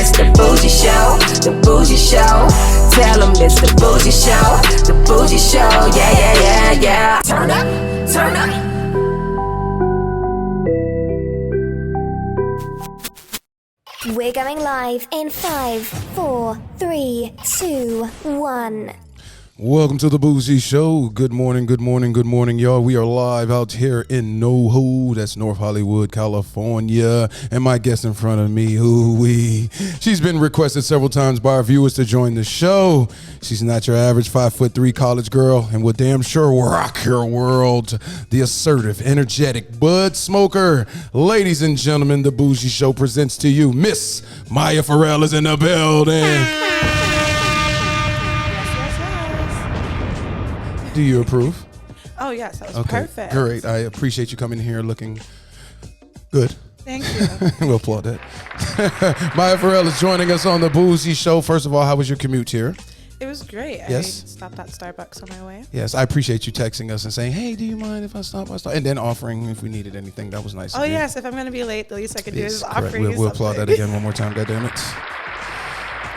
it's the Bougie Show, the Bougie Show. Tell them it's the Bougie Show, the Bougie Show. Yeah, yeah, yeah, yeah. Turn up, turn up. We're going live in 5, 4, 3, 2, 1. Welcome to the Bougie Show. Good morning, good morning, good morning, y'all. We are live out here in NoHo, that's North Hollywood, California. And my guest in front of me, she's been requested several times by our viewers to join the show. She's not your average 5'3" college girl, and will damn sure rock your world. The assertive, energetic bud smoker. Ladies and gentlemen, the Bougie Show presents to you Miss Maya Farrell is in the building. Do you approve? Oh, yes. That was perfect. Great. I appreciate you coming here looking good. Thank you. We'll applaud that. Maya Farrell is joining us on the Bougie Show. First of all, how was your commute here? It was great. Yes. I stopped at Starbucks on my way. Yes, I appreciate you texting us and saying, hey, do you mind if I stop? And then offering if we needed anything. That was nice. Oh, yes. If I'm going to be late, the least I can do is correct. offer you We'll applaud that again one more time, goddammit.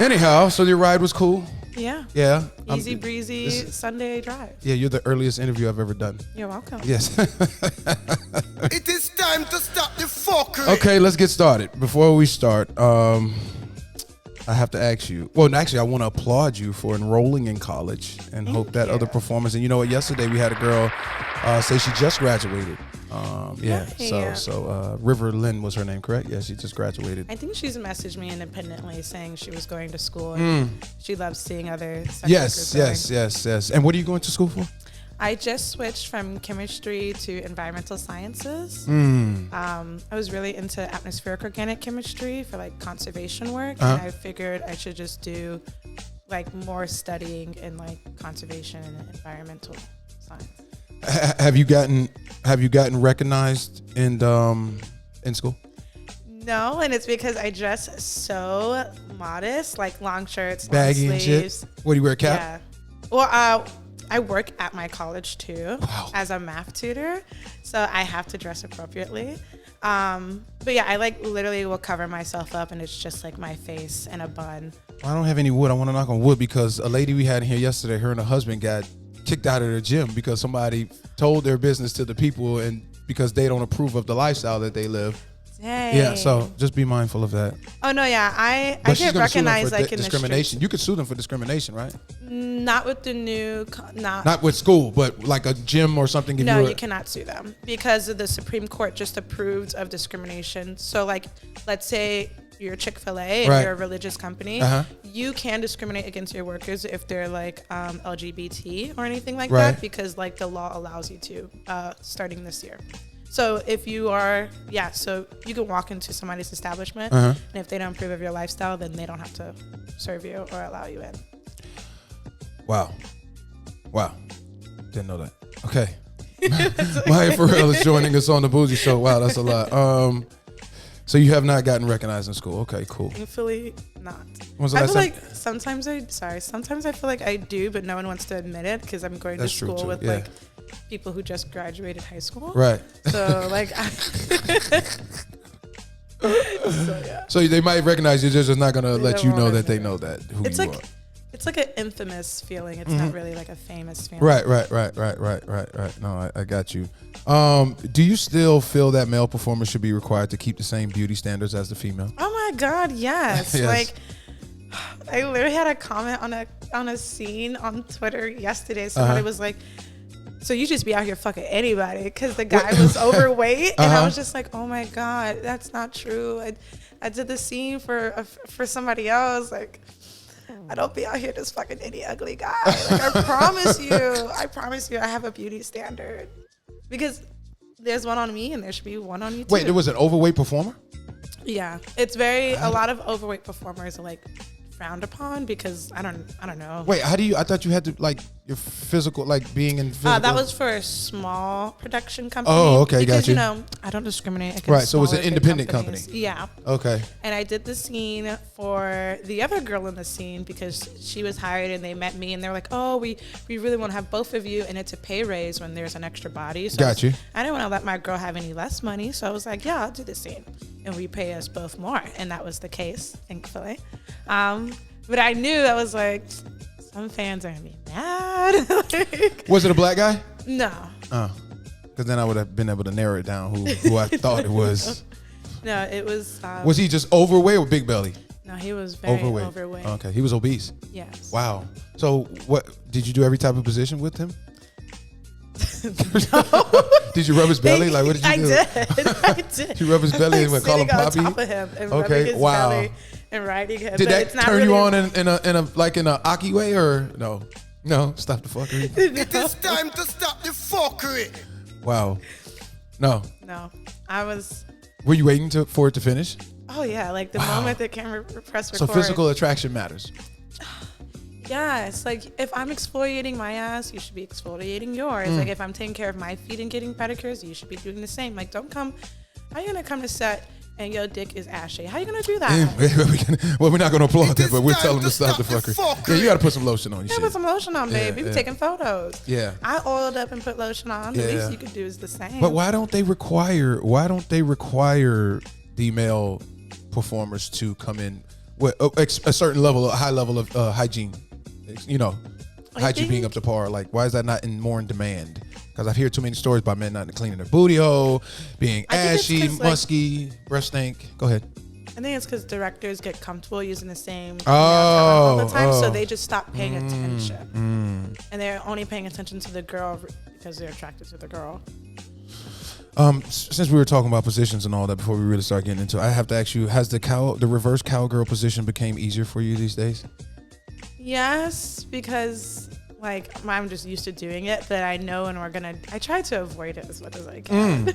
Anyhow, so your ride was cool? Yeah. Yeah. Easy breezy Sunday drive. Yeah, you're the earliest interview I've ever done. You're welcome. Yes. It is time to stop the fuckery. Okay, let's get started. Before we start, I have to ask you. Well, actually, I want to applaud you for enrolling in college and hope that other performers. And you know what? Yesterday we had a girl say she just graduated. So River Lynn was her name, correct? Yeah, she just graduated. I think she's messaged me independently saying she was going to school and she loves seeing other sex Yes. workers And what are you going to school for? I just switched from chemistry to environmental sciences. I was really into atmospheric organic chemistry for like conservation work, and I figured I should just do like more studying in like conservation and environmental science. Have you gotten recognized in school? No, and it's because I dress so modest, like long shirts, baggy long sleeves. And shit. What do you wear, a cap? Yeah. Well, I work at my college too as a math tutor, so I have to dress appropriately. But yeah, I like literally will cover myself up, and it's just like my face and a bun. Well, I don't have any wood. I want to knock on wood because a lady we had in here yesterday, her and her husband got kicked out of the gym because somebody told their business to the people, and because they don't approve of the lifestyle that they live. Dang. Yeah, so just be mindful of that. Oh no, yeah, I get recognized like in discrimination. You could sue them for discrimination, right? Not with the new, not with school, but like a gym or something. No, you cannot sue them because the Supreme Court just approved of discrimination. So like, let's say you're Chick-fil-A and you're a religious company, you can discriminate against your workers if they're like LGBT or anything like that, because like the law allows you to starting this year. So if you are, so you can walk into somebody's establishment, and if they don't approve of your lifestyle, then they don't have to serve you or allow you in. Wow. Didn't know that. Okay. Maya Farrell is joining us on the Bougie Show. Wow, that's a lot. So you have not gotten recognized in school. Okay, cool. Thankfully not. When's the last time? Sometimes I feel like I do, but no one wants to admit it because I'm going to school with like people who just graduated high school. Right. So like So they might recognize you, they're just not gonna let you know that they know that who it's you like, are. It's like an infamous feeling. It's not really like a famous feeling. Right. No, I got you. Do you still feel that male performers should be required to keep the same beauty standards as the female? Oh my God, yes. Yes. Like, I literally had a comment on a scene on Twitter yesterday. Somebody was like, so you just be out here fucking anybody, because the guy was overweight, and I was just like, oh my God, that's not true. I did the scene for somebody else. Like, I don't be out here just fucking any ugly guy. Like, I promise you, I have a beauty standard. Because there's one on me and there should be one on you too. Wait, there was an overweight performer? Yeah. It's a lot of overweight performers are like frowned upon because I don't know. Wait, I thought you had to like your physical, like being in physical. That was for a small production company. Oh, okay, because, got you. I don't discriminate against right, so it was an smaller, independent big company. Yeah. Okay. And I did the scene for the other girl in the scene because she was hired and they met me and they were like, oh, we really want to have both of you, and it's a pay raise when there's an extra body. So got you. I didn't want to let my girl have any less money, so I was like, yeah, I'll do the scene. and we pay us both more. And that was the case, thankfully. But I knew I was like, some fans are gonna be mad. Like, Was it a black guy? no. Oh, because then I would have been able to narrow it down who I thought it was. No, it was. Was he just overweight or big belly? No, he was very overweight. Okay, he was obese. Yes. Wow. So what did you do? Every type of position with him? Did you rub his belly? Like, what did you do? I did. Did you rub his belly and call him Poppy? On top of him and Okay, rubbing his wow. belly and riding him. Did But that it's not turn really, you on in a Aki way or no? No, stop the fuckery. It is time to stop the fuckery. Wow. No. No, I was. Were you waiting for it to finish? Oh yeah, like the moment the camera press record. So physical attraction matters. Yes, like if I'm exfoliating my ass, you should be exfoliating yours. Like if I'm taking care of my feet and getting pedicures, you should be doing the same. Like don't come. How you gonna come to set and your dick is ashy? How you gonna do that? Well, we're not gonna applaud that, It but is we're time telling them to to stop the stop the fuckery. fuckery. Yeah, you gotta put some lotion on your Yeah, shit. put some lotion on, babe. We yeah. be taking photos. Yeah. I oiled up and put lotion on. The Yeah. least you could do is the same. But why don't they require the male performers to come in with a certain level, a high level of hygiene? You know, hygiene being up to par. Like, why is that not more in demand? Because I've heard too many stories about men not cleaning their booty hole, being I think it's ashy, 'cause, like, musky, breast stink. Go ahead. I think it's because directors get comfortable using the same Oh, all the time, so oh. they just stop paying attention, and they're only paying attention to the girl because they're attracted to the girl. Since we were talking about positions and all that before we really start getting into it, I have to ask you: has the reverse cowgirl position became easier for you these days? Yes, because like I'm just used to doing it, but I know I try to avoid it as much as I can.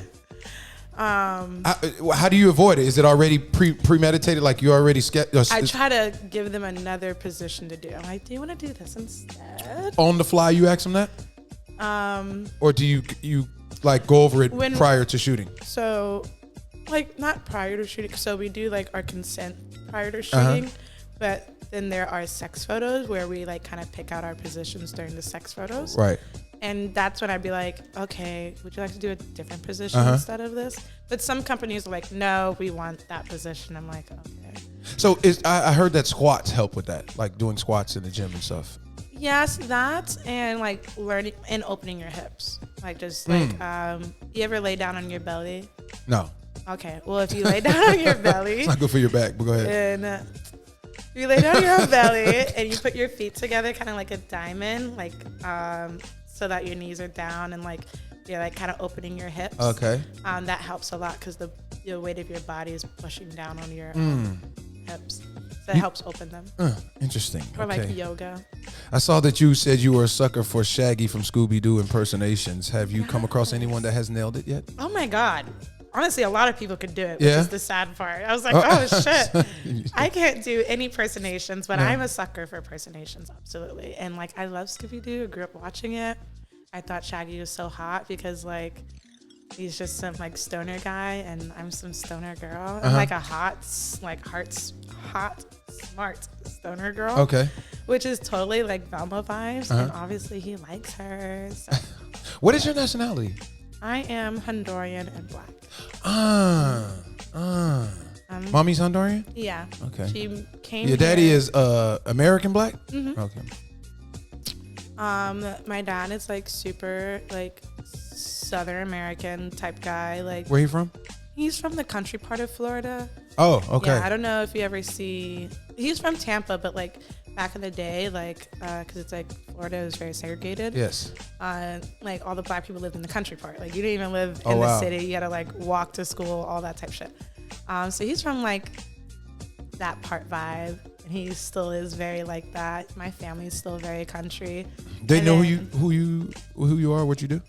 How do you avoid it? Is it already premeditated? Like you already I try to give them another position to do. I'm like, do you want to do this instead? on the fly? You ask them that, or do you like go over it prior to shooting? So, like not prior to shooting. So we do like our consent prior to shooting, but then there are sex photos where we like kind of pick out our positions during the sex photos. Right. And that's when I'd be like, okay, would you like to do a different position instead of this? But some companies are like, no, we want that position. I'm like, okay. So I heard that squats help with that, like doing squats in the gym and stuff. Yes, that and like learning and opening your hips. Like just like, you ever lay down on your belly? No. Okay, well if you lay down on your belly. It's not good for your back, but go ahead. And you lay down on your belly and you put your feet together kind of like a diamond, like so that your knees are down and like you're like kind of opening your hips. Okay. That helps a lot because the weight of your body is pushing down on your hips. So it helps open them. Interesting. Or okay. like yoga. I saw that you said you were a sucker for Shaggy from Scooby-Doo impersonations. Have you come across anyone that has nailed it yet? Oh my God. Honestly, a lot of people could do it, which Yeah? is the sad part. I was like, oh shit. I can't do any impersonations, but I'm a sucker for impersonations, absolutely. And like, I love Scooby-Doo. I grew up watching it. I thought Shaggy was so hot because like, he's just some like stoner guy and I'm some stoner girl. I'm like a hot, smart stoner girl. Okay. Which is totally like Velma vibes. And obviously he likes her. So. What is your nationality? I am Honduran and black. Mommy's Honduran? Yeah. Okay. She came Your daddy here. is American black? Mhm. Okay. My dad is like super like Southern American type guy. Like Where he from? he's from the country part of Florida. Oh, okay. Yeah, I don't know if you ever see. He's from Tampa, but like back in the day, like because it's like Florida is very segregated. Yes. Like all the black people lived in the country part. Like you didn't even live Oh, in wow. the city. You had to like walk to school, all that type shit. So he's from like that part vibe, and he still is very like that. My family's still very country. They And know then- who you are, what you do?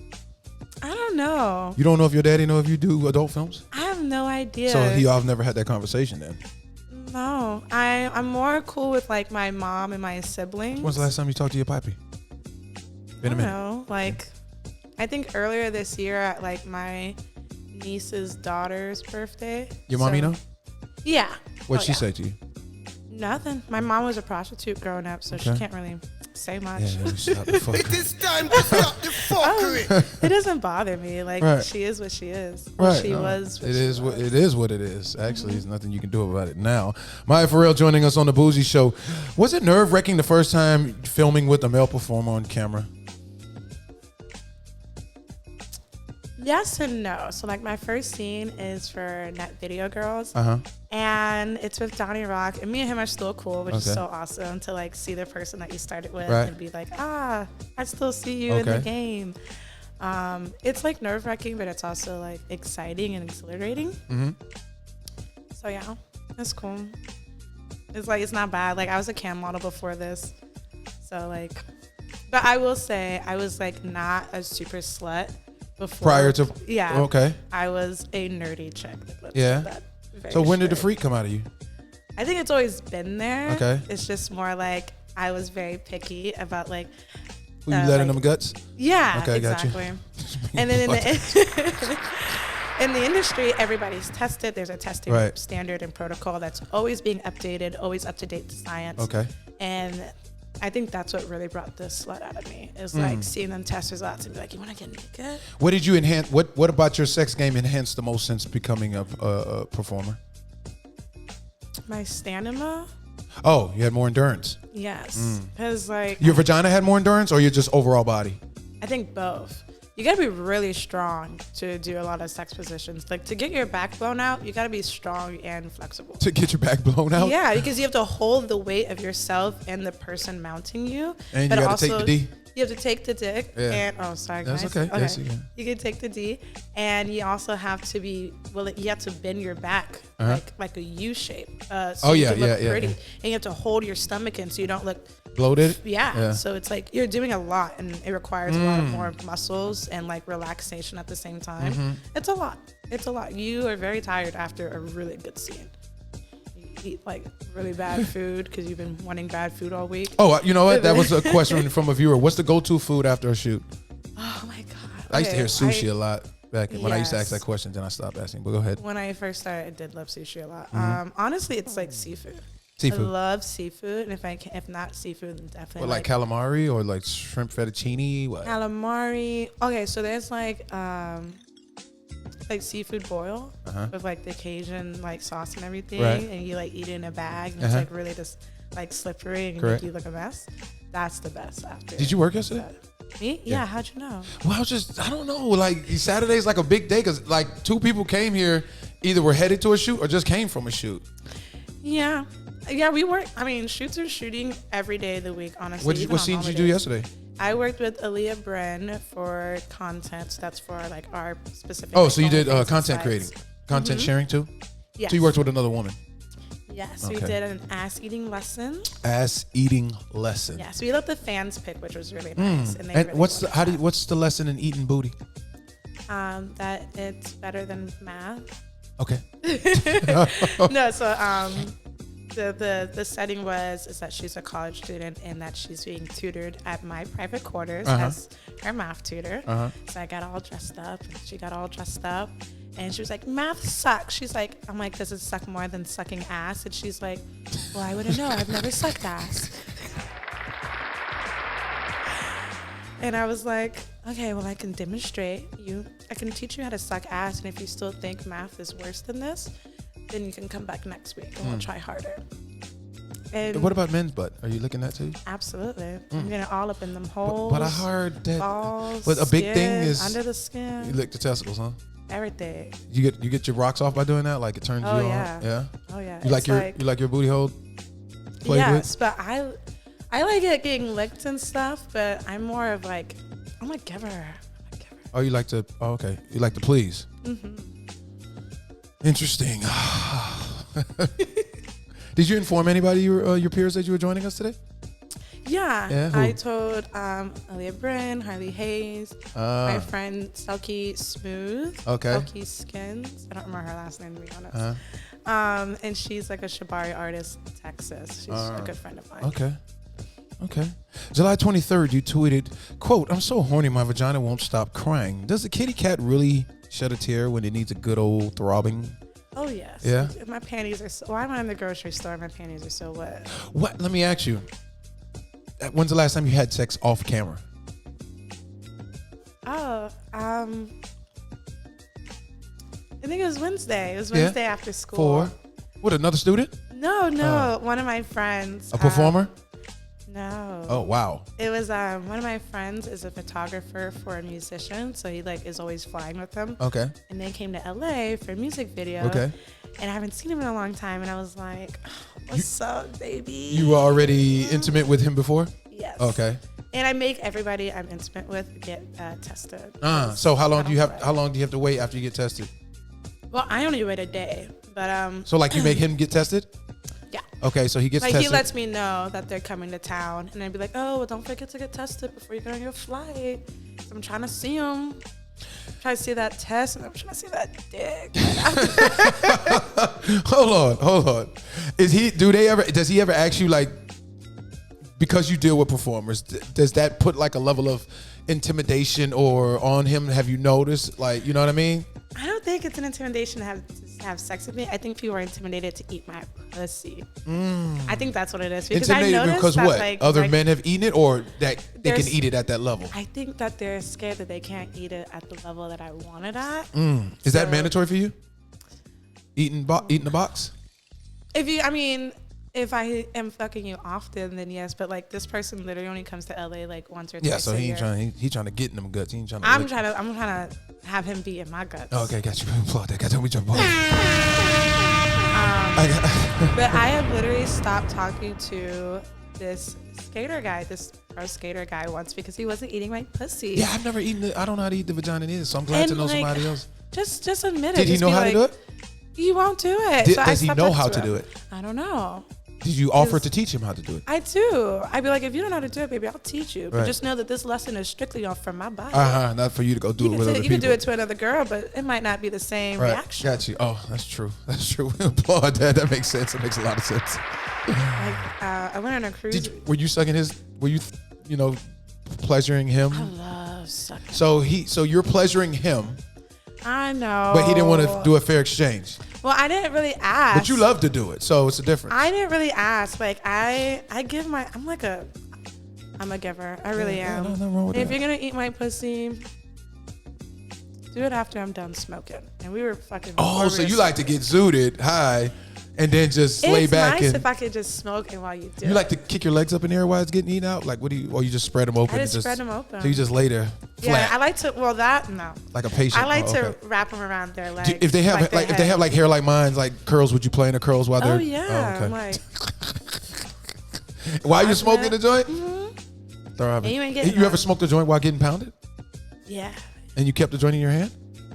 I don't know. You don't know if your daddy know if you do adult films? I have no idea. So I've never had that conversation then. No, I'm more cool with like my mom and my siblings. When's the last time you talked to your papi? Been a I don't minute. know. Like, I think earlier this year at like my niece's daughter's birthday. Your mommy So- know? Yeah. What'd Oh, she yeah. say to you? Nothing. My mom was a prostitute growing up, so she Okay. can't really say much. Yeah, stop the fuck. It is time to stop the fuckery. It doesn't bother me. Like Right. she is what she is. Right. She no, was. What it she is was. what it is. What it is. Actually, there's nothing you can do about it now. Maya Farrell joining us on the Bougie Show. Was it nerve-wracking the first time filming with a male performer on camera? Yes and no. So like my first scene is for Net Video Girls. Uh huh. And it's with Donnie Rock, and me and him are still cool, which is Okay. so awesome to like see the person that you started with Right. and be like, I still see you in the Okay. game. It's like nerve wracking, but it's also like exciting and exhilarating. Mm-hmm. So yeah, it's cool. It's like it's not bad. Like I was a cam model before this, so like, but I will say I was like not a super slut before. Prior to yeah, Okay. I was a nerdy chick. Like, let's Yeah. say that. Very So when did the straight. freak come out of you? I think it's always been there. Okay. It's just more like I was very picky about like. Who you letting like- them guts? Yeah. Okay, got you. exactly. And then in the industry, everybody's tested. There's a testing Right. standard and protocol that's always being updated, always up to date to science. Okay. And I think that's what really brought this slut out of me. Is Mm. like seeing them test results and be like, "You want to get naked?" What did you enhance? What about your sex game enhanced the most since becoming a performer? My stamina. Oh, you had more endurance. Yes, because like Your vagina had more endurance, or your just overall body? I think both. You gotta be really strong to do a lot of sex positions. Like to get your back blown out, you gotta be strong and flexible. To get your back blown out? Yeah, because you have to hold the weight of yourself and the person mounting you. And but you gotta take the D? You have to take the dick. Yeah. And oh, sorry, That's guys. okay. Yes, you can. You can take the D, and you also have to be you have to bend your back like a U shape. So Oh, you yeah, can look yeah, pretty. yeah. And you have to hold your stomach in so you don't look. Bloated? Yeah. So it's like you're doing a lot, and it requires a lot of more muscles and like relaxation at the same time. Mm-hmm. It's a lot. It's a lot. You are very tired after a really good scene. You eat like really bad food because you've been wanting bad food all week. Oh, you know what? That was a question from a viewer. What's the go-to food after a shoot? Oh my god. I used to hear sushi a I- lot back when I used to ask Yes. that question. Then I stopped asking. But go ahead. When I first started, I did love sushi a lot. Honestly, it's like seafood. Seafood. I love seafood, and if not seafood, then definitely What, like calamari or like shrimp fettuccine? What? calamari. Okay, so there's like seafood boil Uh-huh. with like the Cajun like sauce and everything, Right. and you like eat it in a bag, and Uh-huh. it's like really just like slippery and Correct. make you look a mess. That's the best after. Did you work yesterday? Me? Yeah. How'd you know? Well, I don't know. Like Saturday's like a big day because like 2 people came here, either were headed to a shoot or just came from a shoot. Yeah. Yeah, we work. I mean, shoots are shooting every day of the week, honestly. even What on scene did you do holidays. yesterday? I worked with Aaliyah Bren for content. So that's for like our specific. Oh, like, so you did OnlyFans content sites. creating, content sharing too? Yes. So you worked with another woman. Yes, Okay. we did an ass eating lesson. Ass eating lesson. Yes, we let the fans pick, which was really nice. And, they And really what's wanted what's the lesson in eating booty? that. That it's better than math. Okay. No, so the setting is that she's a college student and that she's being tutored at my private quarters as her math tutor. So I got all dressed up and she got all dressed up and she was like, math sucks. She's like, I'm like, does it suck more than sucking ass? And she's like, well, I wouldn't know. I've never sucked ass. And I was like, okay, well, I can demonstrate you. I can teach you how to suck ass. And if you still think math is worse than this, then you can come back next week and we'll try harder. And What about men's butt? Are you looking at too? absolutely. I'm getting all up in them holes. But I heard that. balls, But a big thing skin, is under the skin, you lick the testicles, huh? everything. You get your rocks off by doing that. Like it turns Oh, you yeah. on. Yeah. Oh yeah. You like It's your booty hole played yes, with? but I like it getting licked and stuff. But I'm more of like I'm a giver. Oh, you like to? Oh, okay. You like to please. Interesting. Did you inform anybody, your peers, that you were joining us today? Yeah, who? I told Aaliyah Bryn, Harley Hayes, my friend Selkie Smooth, Okay. Selkie Skins. I don't remember her last name to be honest. And she's like a shibari artist in Texas. She's a good friend of mine. Okay. July 23rd, you tweeted, quote, "I'm so horny my vagina won't stop crying. Does the kitty cat really shed a tear when it needs a good old throbbing?" Oh yes. Yeah? My panties are so. Why am I in the grocery store? My panties are so wet. What? Let me ask you. When's the last time you had sex off camera? Oh, I think it was Wednesday. It was Wednesday after school. What, another student? No, one of my friends. A performer? No. Oh, wow. It was one of my friends is a photographer for a musician, so he like is always flying with them. Okay. And they came to LA for a music video. Okay. And I haven't seen him in a long time, and I was like, "What's up, baby?" You were already intimate with him before? Yes. Okay. And I make everybody I'm intimate with get tested. So how long do you have to wait after you get tested? Well, I only wait a day, but So like you make him get tested? yeah. Okay, so he gets Like tested. he lets me know that they're coming to town, and I'd be like, "Oh, well, don't forget to get tested before you go on your flight." So I'm trying to see him, trying to see that test, and I'm trying to see that dick. Hold on. Does he ever ask you, like, because you deal with performers, does that put like a level of intimidation or on him? Have you noticed? Like, you know what I mean? I don't think it's an intimidation to have sex with me. I think people are intimidated to eat my pussy. I think that's what it is. Because Intimidated I because that, what? like, Other men have eaten it, or that they can There's- eat it at that level? I think that they're scared that they can't eat it at the level that I want it at. Is that So- mandatory for you? Eating the box? If I am fucking you often, then yes. But like this person literally only comes to LA like once or twice. Yeah, so a he year. trying to get in them guts. He ain't trying to. I'm trying to have him be in my guts. Oh, okay, got you. Applaud that. Got me jump on. But I have literally stopped talking to this pro skater guy once because he wasn't eating my pussy. Yeah, I've never eaten it. I don't know how to eat the vagina either, so I'm glad to know somebody else. Just admit it. Did he know how to do it? He won't do it. Does he know how to do it? I don't know. Did you offer to teach him how to do it? I do. I'd be like, if you don't know how to do it, baby, I'll teach you. But Right. just know that this lesson is strictly for my body. Not for you to go do it with other people. You can do it to another girl, but it might not be the same Right. reaction. Got you. Oh, that's true. That's true. We applaud that. That makes sense. It makes a lot of sense. I went on a cruise. Were you sucking his? Were you, pleasuring him? I love sucking. So you're pleasuring him, I know. but he didn't want to do a fair exchange. Well, I didn't really ask. But you love to do it, so it's a difference. I didn't really ask. Like I'm a giver. I really am. nothing wrong with If that. you're gonna eat my pussy, do it after I'm done smoking. And we were fucking. Oh, so you like to get zooted high, and then just lay back It's nice and if I could just smoke and while you do. you like to kick your legs up in the air while it's getting eaten out? Like, what do you? Or you just spread them open? I and just spread them open. So you just lay there Yeah, flat, I like to. Well, that no. like a patient. I like Oh, to okay. wrap them around their legs. If they have their if they have head. like hair like mine, like curls, would you play in the curls while they're? Oh yeah, okay. I'm like. While you're smoking the joint? And you ain't getting You ever none. smoked a joint while getting pounded? Yeah. And you kept the joint in your hand?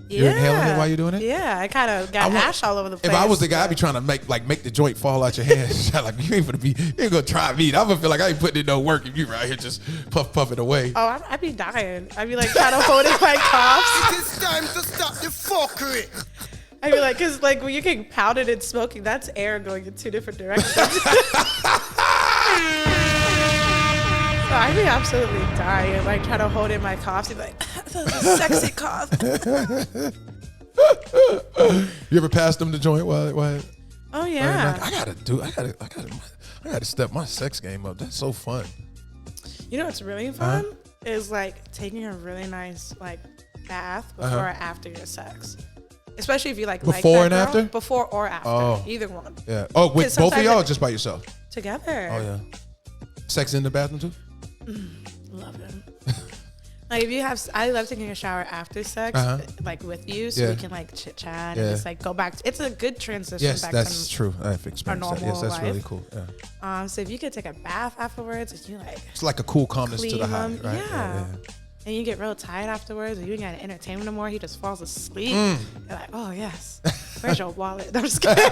Yeah. You're inhaling it while you're doing it? Yeah, I kind of got ash all over the place. If I was the guy, I'd be trying to make the joint fall out your hand. Like, you ain't gonna try me. I'm gonna feel like I ain't putting in no work if you right here just puff it away. Oh, I'd be dying. I'd be like trying to hold in my coughs. It is time to stop the fuckery. I'd be like, because like when you're getting pounded and smoking, that's air going in two different directions. So I'd be absolutely dying, like trying to hold in my coughs. You'd be like, that's a sexy cough. You ever passed them the joint while Oh yeah. I gotta step my sex game up. That's so fun. You know what's really fun is like taking a really nice like bath before or after your sex. Especially if you like Before that and girl. after? Before or after. Oh. Either one. Yeah. Oh, with 'Cause both of sometimes y'all or it- just by yourself? Together. Oh yeah. Sex in the bathroom too? Love him. Like if you have, I love taking a shower after sex, like with you, so Yeah. we can like chit chat Yeah. and just like go back. It's a good transition Yes, back that's to true. I've experienced that. Yes, normal that's life. really cool. Yeah. So if you could take a bath afterwards, and you like It's like a cool calmness to clean the high, him, right? yeah. And you get real tired afterwards, and you ain't gotta entertain him no more. He just falls asleep. Mm. You're like, oh yes, where's your wallet? I'm just kidding. It is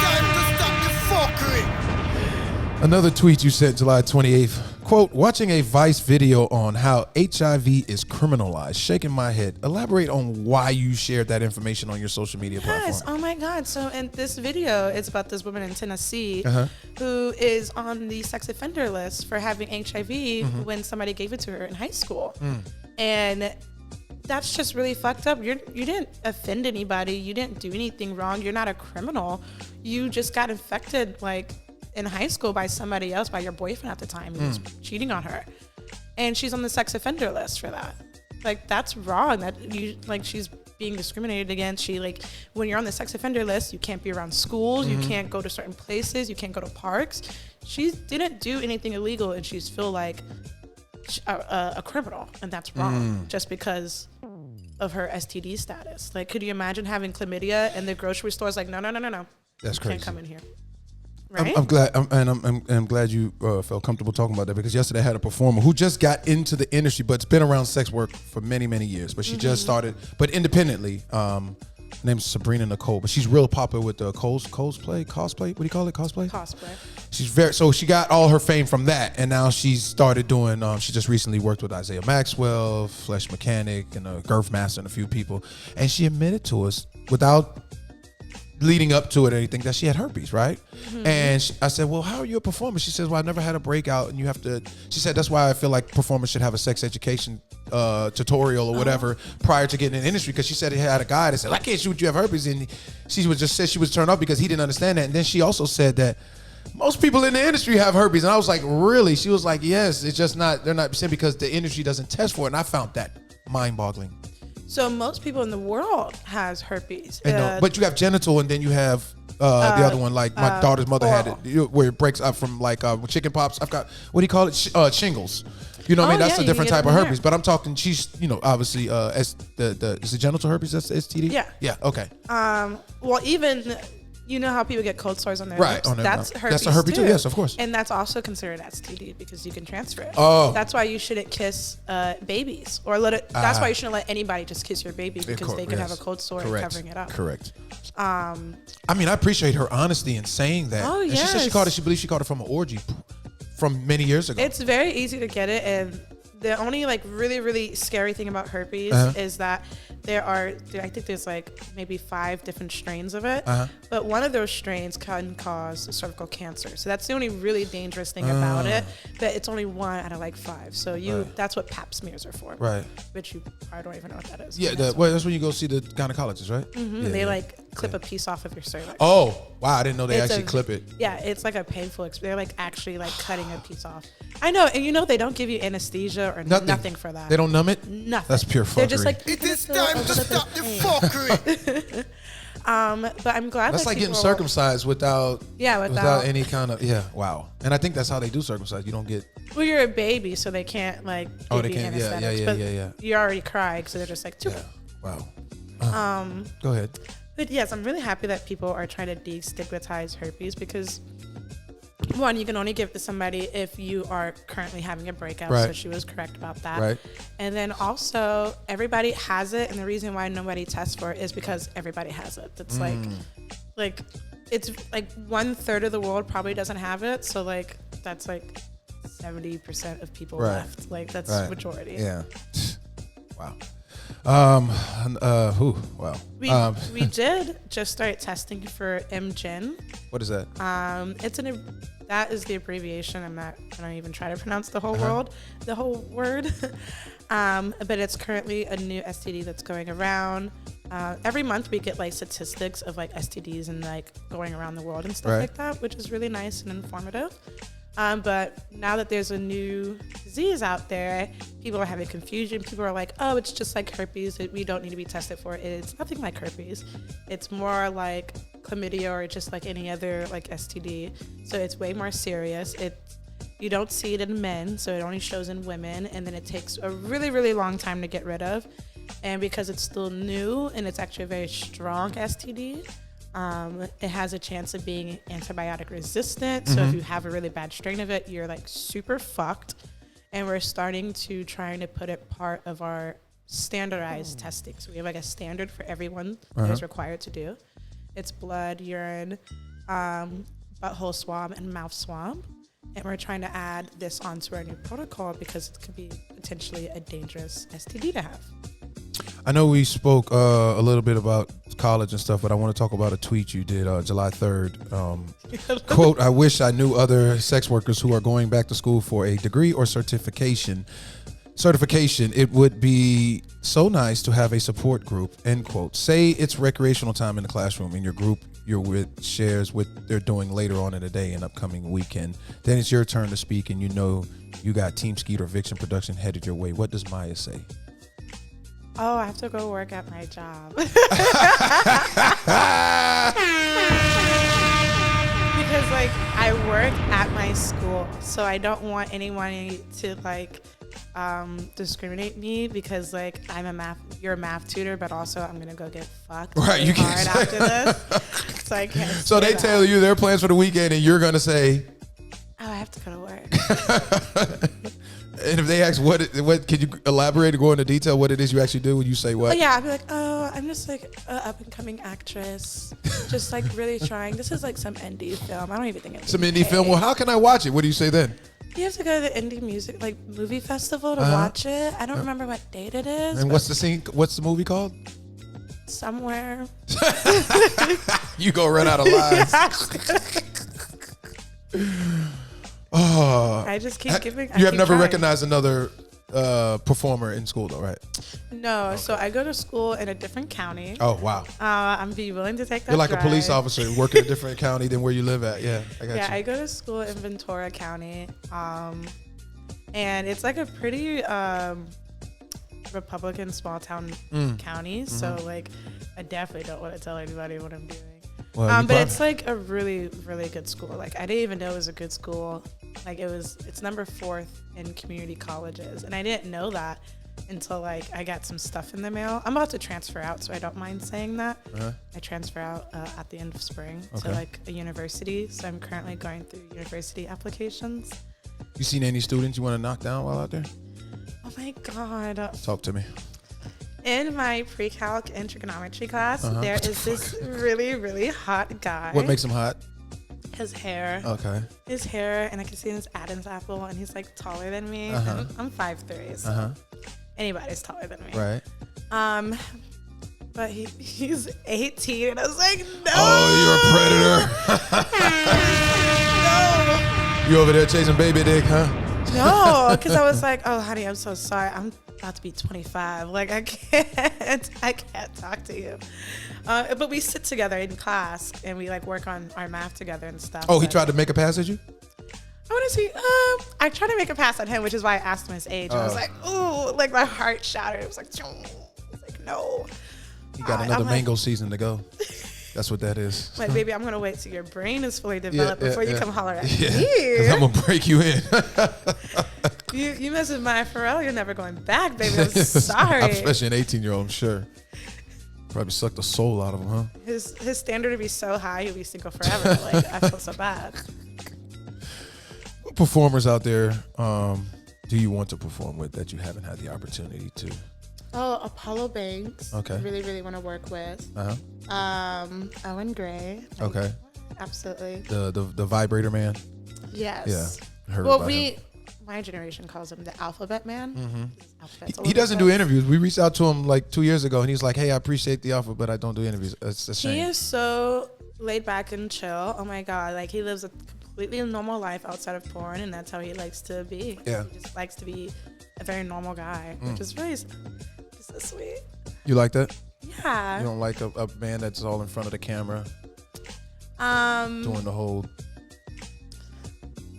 time to stop the fuckery. Another tweet you sent July 28th. Quote, watching a Vice video on how HIV is criminalized, shaking my head. Elaborate on why you shared that information on your social media Yes. platform. Oh my God. So in this video, it's about this woman in Tennessee Uh-huh. who is on the sex offender list for having HIV Mm-hmm. when somebody gave it to her in high school. Mm. And that's just really fucked up. You didn't offend anybody. You didn't do anything wrong. You're not a criminal. You just got infected like in high school by somebody else, by your boyfriend at the time who was cheating on her. And she's on the sex offender list for that. Like, that's wrong. That you like, she's being discriminated against. She like, when you're on the sex offender list, you can't be around schools, you can't go to certain places, you can't go to parks. She didn't do anything illegal, and she's feel like a criminal, and that's wrong just because of her STD status. Like, could you imagine having chlamydia and the grocery store's like, no, That's crazy. Can't come in here. Right? I'm glad, I'm glad you felt comfortable talking about that, because yesterday I had a performer who just got into the industry, but's been around sex work for many, many years. But she just started, but independently. Her name's Sabrina Nicole, but she's real popular with the cosplay. What do you call it? Cosplay. So she got all her fame from that, and now she's started doing. She just recently worked with Isaiah Maxwell, Flesh Mechanic, and Girth Master, and a few people. And she admitted to us without leading up to it or anything that she had herpes, right? And I said, well, how are you a performer? She says, well, I never had a breakout, and you have to. She said, that's why I feel like performers should have a sex education tutorial or whatever prior to getting in the industry, because she said it had a guy that said, I can't shoot, you have herpes, and she was just said she was turned off because he didn't understand that. And then she also said that most people in the industry have herpes, and I was like, really? She was like, yes, it's just not, they're not saying because the industry doesn't test for it, and I found that mind-boggling. So most people in the world has herpes. But you have genital, and then you have the other one, like my daughter's mother had it, where it breaks up from like chicken pox. I've got, what do you call it? Shingles. You know what I mean? That's a different type of herpes. But I'm talking, she's, obviously, is it genital herpes? That's STD? Yeah. Yeah, okay. Well, even, you know how people get cold sores on their lips? That's herpes. That's a herpes too, yes, of course. And that's also considered STD because you can transfer it. Oh. That's why you shouldn't kiss babies, or let it. That's why you shouldn't let anybody just kiss your baby, because they can have a cold sore and covering it up. Correct. I mean, I appreciate her honesty in saying that. Oh, and yes. She said she believes she caught it from an orgy from many years ago. It's very easy to get it, and the only like really, really scary thing about herpes is that I think there's like maybe 5 different strains of it, but one of those strains can cause cervical cancer. So that's the only really dangerous thing about it, but it's only 1 out of like 5. So that's what pap smears are for. Right. Which you probably don't even know what that is. Yeah, that's when you go see the gynecologist, right? Yeah, they clip a piece off of your cervix. Oh, wow, I didn't know they actually clip it. Yeah, it's like a painful experience. They're like actually like cutting a piece off. I know, and they don't give you anesthesia or nothing for that. They don't numb it? Nothing. That's pure fuckery. They're just like, It is time to stop the fuckery. But I'm glad that's like getting circumcised without any kind of wow. And I think that's how they do circumcise. You don't get. Well, you're a baby, so they can't like give you anesthetics. Yeah. You already cried, so they're just like, wow. Go ahead. But yes, I'm really happy that people are trying to destigmatize herpes, because one, you can only give it to somebody if you are currently having a breakout. Right. So she was correct about that. Right. And then also, everybody has it, and the reason why nobody tests for it is because everybody has it. It's like it's like 1/3 of the world probably doesn't have it. So like that's like 70% of people left. Like that's majority. Yeah. Wow. Wow. We did just start testing for MGen. What is that? That is the abbreviation. I don't even try to pronounce the whole word. But it's currently a new STD that's going around. Every month we get like statistics of like STDs and like going around the world and stuff like that, which is really nice and informative. But now that there's a new disease out there, people are having confusion. People are like, oh, it's just like herpes. We don't need to be tested for it. It's nothing like herpes. It's more like chlamydia or just like any other like STD. So it's way more serious. You don't see it in men, so it only shows in women. And then it takes a really, really long time to get rid of. And because it's still new and it's actually a very strong STD, it has a chance of being antibiotic resistant. So if you have a really bad strain of it, you're like super fucked. And we're starting to trying to put it part of our standardized testing. So we have like a standard for everyone that is required to do. It's blood, urine, butthole swab, and mouth swab. And we're trying to add this onto our new protocol because it could be potentially a dangerous STD to have. I know we spoke a little bit about college and stuff, but I want to talk about a tweet you did July 3rd. Quote, I wish I knew other sex workers who are going back to school for a degree or certification. It would be so nice to have a support group, end quote. Say it's recreational time in the classroom and your group you're with shares what they're doing later on in the day and upcoming weekend. Then it's your turn to speak, and you know you got Team Skeet or Vixen Production headed your way. What does Maya say? Oh, I have to go work at my job. Because like I work at my school, so I don't want anyone to like discriminate me because like you're a math tutor, but also I'm gonna go get fucked right. You can't hard after this, so I can't. So they tell you their plans for the weekend, and you're gonna say, "Oh, I have to go to work." And if they ask what can you elaborate or go into detail what it is you actually do? When you say what? Oh, yeah, I'd be like, oh, I'm just like an up and coming actress, just like really trying. This is like some indie film. I don't even think it's some indie film. Well, how can I watch it? What do you say then? You have to go to the indie music like movie festival to watch it. I don't remember what date it is. And what's the scene? What's the movie called? Somewhere. You go run out of lines. Oh, I just keep giving. You have never recognized another performer in school, though, right? No. Okay. So I go to school in a different county. Oh, wow. I'm be willing to take that. You're like drive. a police officer working in a different county than where you live at. Yeah, I got you. Yeah, I go to school in Ventura County, and it's like a pretty Republican small town county. So like, I definitely don't want to tell anybody what I'm doing. Well, but it's like a really, really good school. Like I didn't even know it was a good school. Like it's number 4th in community colleges. And I didn't know that until like I got some stuff in the mail. I'm about to transfer out, so I don't mind saying that. I transfer out at the end of spring to like a university. So I'm currently going through university applications. You seen any students you want to knock down while out there? Oh my God. Talk to me. In my pre-calc and trigonometry class, there is this really, really hot guy. What makes him hot? His hair. Okay. His hair, and I can see his Adam's apple, and he's like taller than me. And I'm 5'3", so anybody's taller than me. Right. But he's 18, and I was like, no. Oh, you're a predator. No. You over there chasing baby dick, huh? No, because I was like, oh, honey, I'm so sorry. I'm about to be 25. Like, I can't talk to you. But we sit together in class and we like work on our math together and stuff. Oh, he tried to make a pass at you? I want to see. I tried to make a pass at him, which is why I asked him his age. I was like, ooh, like my heart shattered. It was like, no. You got another mango season to go. That's what that is. Like, baby, I'm going to wait till your brain is fully developed before you come holler at me. Because I'm going to break you in. You mess with my Farrell, you're never going back, baby. I'm sorry. Especially an 18-year-old, I'm sure. Probably sucked the soul out of him, huh? His standard would be so high, he'll be single forever. Like, I feel so bad. What performers out there do you want to perform with that you haven't had the opportunity to? Oh, Apollo Banks. Okay. I really, really want to work with. Owen Gray. Like, okay. Absolutely. The vibrator man. Yes. Yeah. Heard well, about him. my generation calls him the Alphabet Man. He doesn't do interviews. We reached out to him like 2 years ago, and he's like, "Hey, I appreciate the offer, but I don't do interviews." It's a shame. He is so laid back and chill. Oh my God, like he lives a completely normal life outside of porn, and that's how he likes to be. Yeah. He just likes to be a very normal guy, which is really just so sweet. You like that? Yeah. You don't like a man that's all in front of the camera, doing the whole.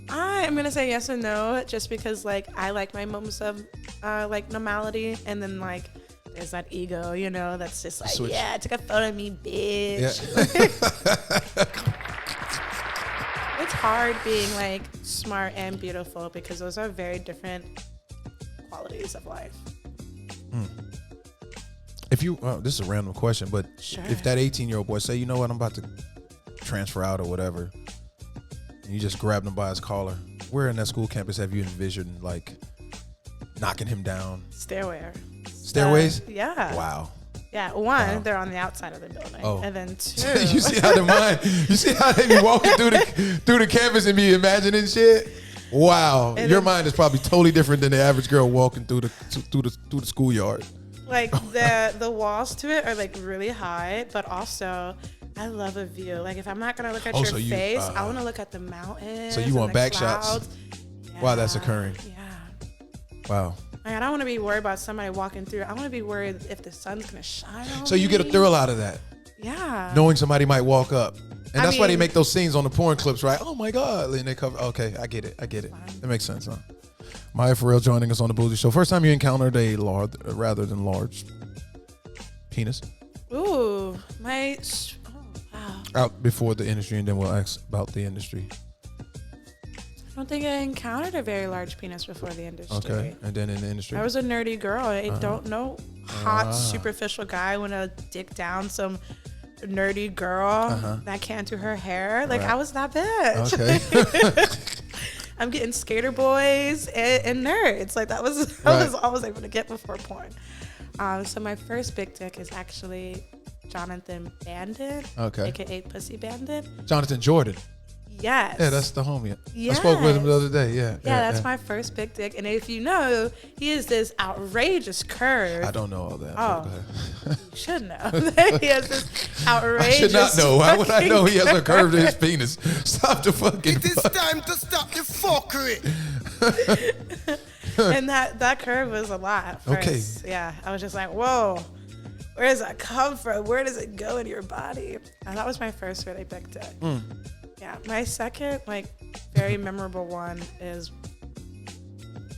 I'm gonna say yes and no, just because like I like my moments of like normality, and then like there's that ego, you know, that's just like, Switch. yeah, took a photo of me, bitch. Yeah. It's hard being like smart and beautiful because those are very different qualities of life. If you, this is a random question, but Sure. if that 18-year-old boy say, you know what, I'm about to transfer out or whatever, and you just grabbed him by his collar, where in that school campus have you envisioned like knocking him down? Stairways? Yeah. Wow. Yeah. One, Wow. they're on the outside of the building. Oh. And then two. You see how they be walking through the campus and be imagining shit? Wow. And Your then- mind is probably totally different than the average girl walking through the schoolyard. Like the walls to it are like really high, but also I love a view. Like if I'm not gonna look at your face, I want to look at the mountains. So you want and the back shots? clouds. While that's Yeah, occurring. Yeah. Wow. Like, I don't want to be worried about somebody walking through. I want to be worried if the sun's gonna shine on So you get a me. thrill out of that. Yeah. Knowing somebody might walk up. And I that's why they mean- make those scenes on the porn clips, right? Oh my God. And they cover. Okay, I get it. That makes sense, huh? Maya Farrell joining us on the Bougie Show. First time you encountered a rather than large penis? Ooh, wow. Out before the industry, and then we'll ask about the industry. I don't think I encountered a very large penis before the industry. Okay, and then in the industry? I was a nerdy girl. I don't know hot, superficial guy want to dick down some nerdy girl that can't do her hair. Like, Right. I was that bitch. Okay. I'm getting skater boys and nerds. Like, I was always able to get before porn. So my first big dick is actually Jonathan Bandit, Okay. aka Pussy Bandit. Jonathan Jordan. Yes. Yeah, that's the homie. I spoke with him the other day. Yeah. Yeah, that's my first big dick. And if you know, he is this outrageous curve. I don't know all that. Oh. Go ahead. You should know. He has this outrageous. I should not know. How would I know he has a fucking curve in his penis? Stop the fucking. It is time to stop the fuckery. And that curve was a lot at first. Okay. Yeah. I was just like, whoa, where does that come from? Where does it go in your body? And that was my first really big dick. Yeah. My second, like, very memorable one is,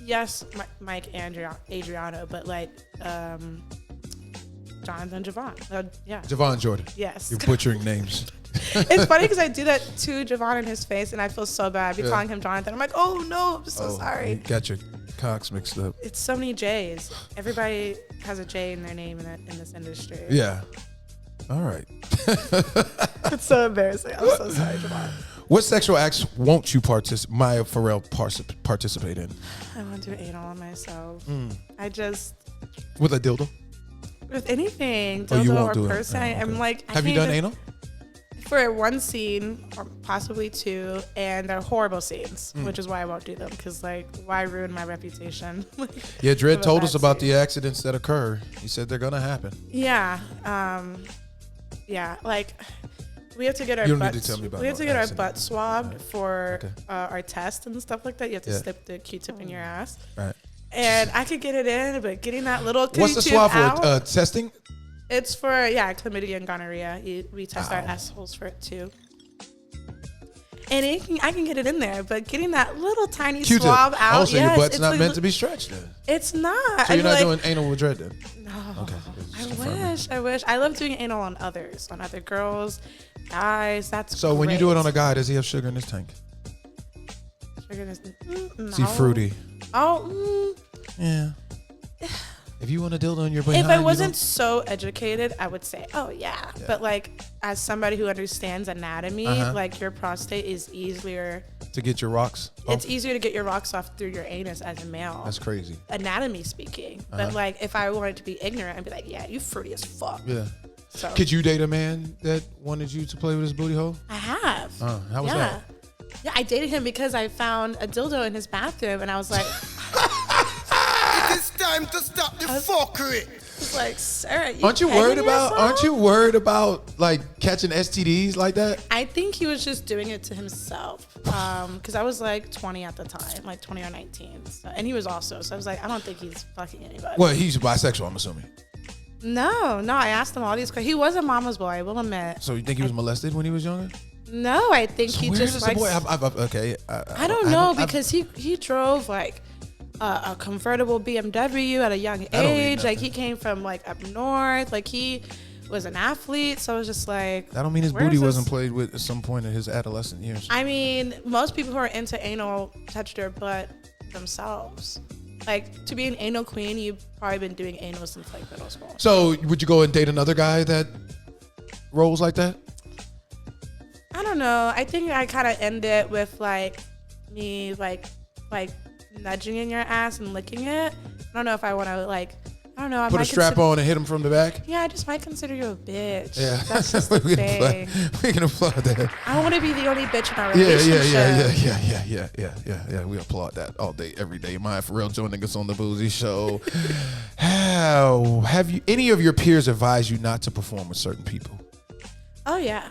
yes, Mike Adriano, but like, Jonathan Javon. Yeah. Javon Jordan. Yes. You're butchering names. It's funny because I do that to Javon in his face, and I feel so bad. I'd be calling him Jonathan. I'm like, oh no, I'm so You sorry. got your cocks mixed up. It's so many J's. Everybody has a J in their name in this industry. Yeah. All right. It's so embarrassing. I'm so sorry, Javon. What sexual acts won't you Maya Farrell participate in? I want to do anal on myself. I just, With a dildo? with anything, Oh, you dildo won't or do it. person, Oh, okay. I'm like, I Have you can't done even- anal? For one scene, or possibly two, and they're horrible scenes, which is why I won't do them, because, like, why ruin my reputation? Yeah, Dredd of a told us bad about scene. the accidents that occur. He said they're gonna happen. Yeah. Yeah, like, we have to get our You don't need butts. to tell me about We have no to get our accident. butt swabbed Right. for Okay. our test and stuff like that. You have to Yeah. slip the Q-tip in your ass. Right. And I could get it in, but getting that little What's the Q-tip swab out, for? Testing? it's for, chlamydia and gonorrhea. We test our assholes for it, too. And I can get it in there, but getting that little tiny Q-tip. swab out, Oh, so your butt's it's not like- meant to be stretched then. It's not. So you're not like, doing anal with Dredd then? No. Okay. I wish. I love doing anal on others, on other girls, guys. That's So when you do it great. on a guy, does he have sugar in his tank? Sugar in his- Is he no. fruity? Oh, Yeah. If you want a dildo in your if behind, I you wasn't don't- so educated, I would say, oh yeah. But like, as somebody who understands anatomy, like your prostate is easier. to get your rocks off? It's easier to get your rocks off through your anus as a male. That's crazy. Anatomy speaking. But like, if I wanted to be ignorant, I'd be like, yeah, you fruity as fuck. Yeah. So Could you date a man that wanted you to play with his booty hole? I have. How was that? Yeah, I dated him because I found a dildo in his bathroom, and I was like, It is time to stop the fuckery. like, sir, Aren't you worried pegging about? yourself? Aren't you worried about like catching STDs like that? I think he was just doing it to himself. Because I was like 20 at the time, like 20 or 19. So, and he was also. So I was like, I don't think he's fucking anybody. Well, he's bisexual, I'm assuming. No. I asked him all these questions. He was a mama's boy, I will admit. So you think he was molested when he was younger? No, I think So he where just does likes. the boy? Okay. I don't know because he drove like a convertible BMW at a young don't mean age. Like nothing. he came from like up north. Like he was an athlete. So I was just like, That don't mean his where booty is this- wasn't played with at some point in his adolescent years. I mean, most people who are into anal touch their butt themselves. Like to be an anal queen, you've probably been doing anal since like middle school. So would you go and date another guy that rolls like that? I don't know. I think I kind of end it with like me like nudging in your ass and licking it. I don't know if I want to like. I don't know. I Put a might strap on and hit him from the back? Yeah, I just might consider you a bitch. Yeah. That's just the thing. We can applaud that. I don't want to be the only bitch in our Yeah, relationship. yeah. We applaud that all day, every day. Maya Farrell joining us on the Bougie Show. How have you? Any of your peers advised you not to perform with certain people? Oh yeah.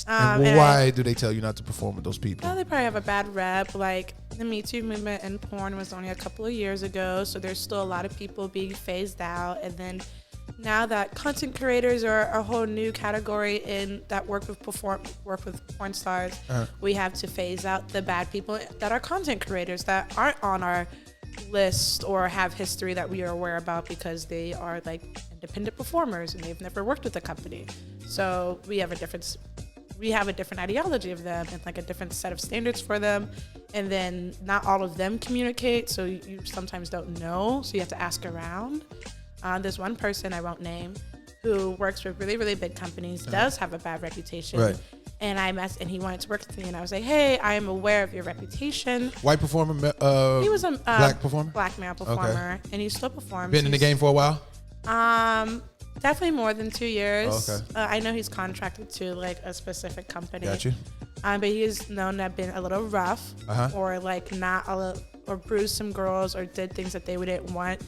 And why do they tell you not to perform with those people? Well, they probably have a bad rep. Like the Me Too movement in porn was only a couple of years ago, so there's still a lot of people being phased out. And then now that content creators are a whole new category in that work with porn stars, we have to phase out the bad people that are content creators that aren't on our list or have history that we are aware about because they are like independent performers and they've never worked with a company. So we have a different ideology of them and like a different set of standards for them. And then not all of them communicate, so you sometimes don't know, so you have to ask around. There's one person I won't name who works with really, really big companies, does have a bad reputation. Right. And and he wanted to work with me, and I was like, hey, I am aware of your reputation. White performer? He was a black performer? Black male performer, and he still performs. Been in the game for a while? Definitely more than 2 years. Okay. I know he's contracted to like a specific company. Got you. But he is known to have been a little rough, or like or bruised some girls, or did things that they wouldn't want,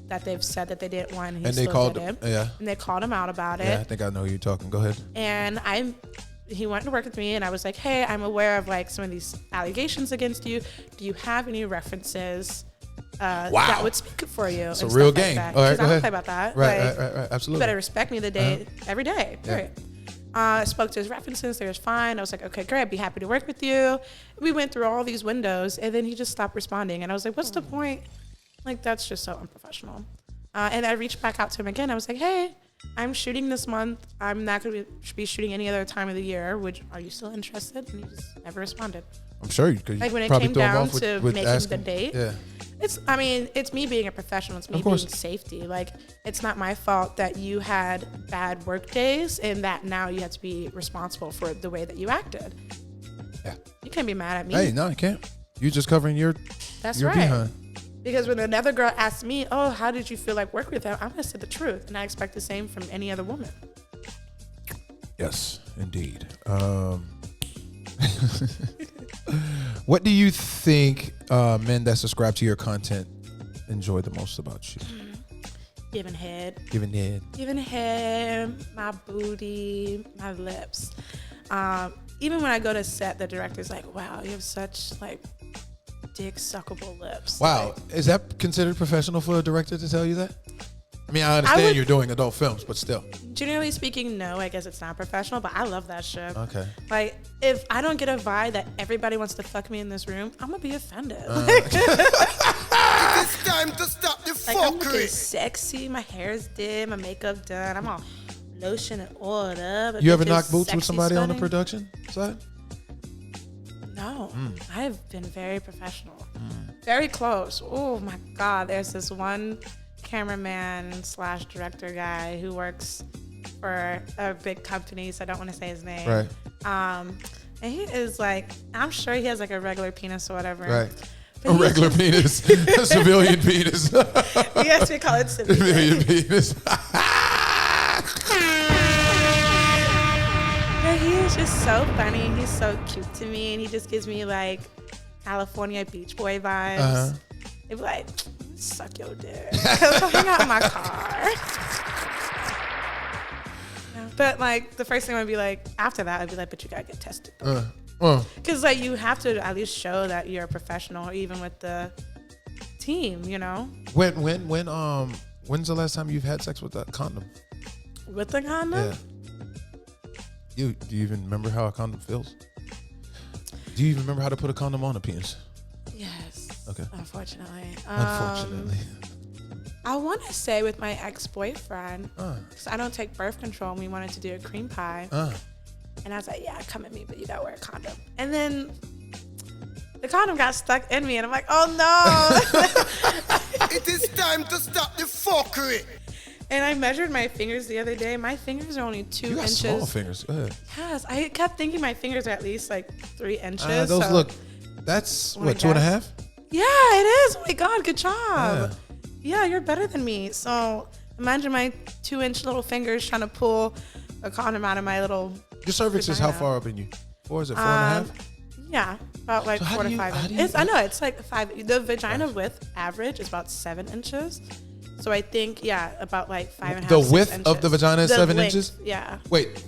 that they've said that they didn't want, and they called him. Yeah. And they called him out about it. Yeah, I think I know who you're talking. Go ahead. And he wanted to work with me, and I was like, hey, I'm aware of like some of these allegations against you. Do you have any references that would speak for you? It's a real game. Like all right, go ahead. I don't play about that. Right, right. Absolutely. You better respect me every day. Period. I spoke to his references. They was fine. I was like, okay, great. I'd be happy to work with you. We went through all these windows, and then he just stopped responding. And I was like, what's the point? Like, that's just so unprofessional. And I reached back out to him again. I was like, hey, I'm shooting this month. I'm not going to be shooting any other time of the year. Are you still interested? And he just never responded. I'm sure you could. Like when it came down to making the date, it's me being a professional. It's me being safety. Like, it's not my fault that you had bad work days and that now you have to be responsible for the way that you acted. Yeah. You can't be mad at me. Hey, no, you can't. You're just covering your behind. Because when another girl asked me, oh, how did you feel like working with them? I'm going to say the truth. And I expect the same from any other woman. Yes, indeed. What do you think men that subscribe to your content enjoy the most about you? Giving head. Giving head. Giving head, my booty, my lips. Even when I go to set, the director's like, wow, you have such like dick suckable lips. Wow. Like, is that considered professional for a director to tell you that? I mean, I understand you're doing adult films, but still. Generally speaking, no, I guess it's not professional, but I love that shit. Okay. Like, if I don't get a vibe that everybody wants to fuck me in this room, I'm going to be offended. It's time to stop the fuckery. I'm looking sexy, my hair's did, my makeup done, I'm all lotion and oiled up. You ever knock boots with somebody on the production side? No, I have been very professional. Very close. Oh my God, there's this one cameraman / director guy who works for a big company, so I don't want to say his name. Right. And he is like, I'm sure he has like a regular penis or whatever. Right. But a regular penis. A civilian penis. Yes, we call it civilian penis. But he is just so funny. He's so cute to me, and he just gives me like California Beach Boy vibes. They'd be like, suck your dick. Go hang out in my car. But like the first thing I'd be like, after that, I'd be like, but you gotta get tested. Because like you have to at least show that you're a professional, even with the team, you know. When's the last time you've had sex with a condom? With the condom? Yeah. Do you even remember how a condom feels? Do you even remember how to put a condom on a penis? Yes. Okay. Unfortunately. I want to say with my ex-boyfriend, because I don't take birth control, and we wanted to do a cream pie. And I was like, yeah, come at me, but you gotta wear a condom. And then the condom got stuck in me, and I'm like, oh no. It is time to stop the fuckery. And I measured my fingers the other day. My fingers are only 2 inches. You got small fingers. Go ahead. Yes, I kept thinking my fingers are at least like 3 inches. That's what, 2.5? Yeah, it is. Oh my God, good job. Yeah, you're better than me. So imagine my 2-inch little fingers trying to pull a condom out of my little. Your cervix is how far up in you? 4? Is it 4.5? Yeah, about like 4 to 5 inches. I know, it's like 5. The vagina width average is about 7 inches. So I think, about like 5.5. The width inches. of the vagina is 7 inches? Yeah. Wait.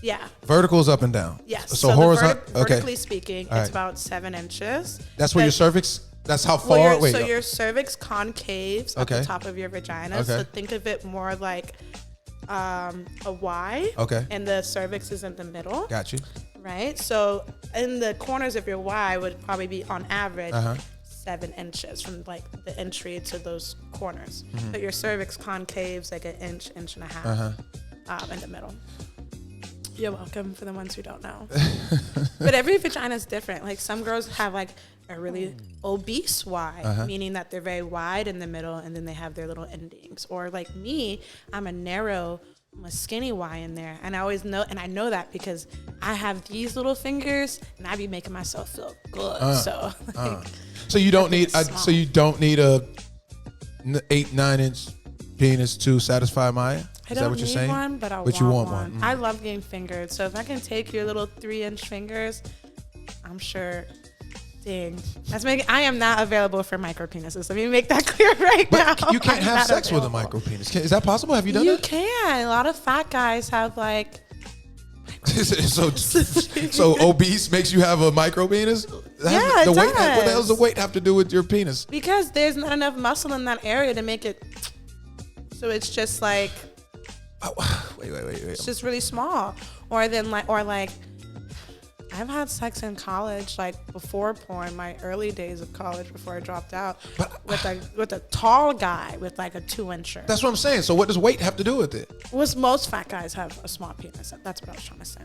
Yeah. Vertical is up and down. Yes. So horizontal. Vertically speaking, it's about 7 inches. That's where your cervix That's how far. So your cervix concaves at Okay. the top of your vagina. Okay. So think of it more like a Y. Okay. And the cervix is in the middle. Got you. Right. So in the corners of your Y would probably be on average Uh-huh. 7 inches from like the entry to those corners. Mm-hmm. But your cervix concaves like an inch and a half in the middle. You're welcome for the ones who don't know. But every vagina is different. Like some girls have like a really obese Y, meaning that they're very wide in the middle and then they have their little endings. Or like me, I'm a skinny Y in there. And I always know, and I know that because I have these little fingers and I be making myself feel good. So you don't need. it's small. So you don't need a 8-9 inch penis to satisfy Maya. I Is that don't what you're need saying? one, but I But want you want one. one. I love getting fingered. So if I can take your little 3-inch fingers, I'm sure. Dang. I am not available for micro penises. Let me make that clear right now. But you can't I'm have not sex with a available. micro penis. Is that possible? Have you done You that? can. A lot of fat guys have like. so obese makes you have a micro penis? Yeah, it the weight, does. what the hell does the weight have to do with your penis? Because there's not enough muscle in that area to make it. So it's just like. Wait. It's just really small. Or like. I've had sex in college, like before porn, my early days of college before I dropped out, with a tall guy with like a 2-incher. That's what I'm saying. So what does weight have to do with it? Most fat guys have a small penis. That's what I was trying to say.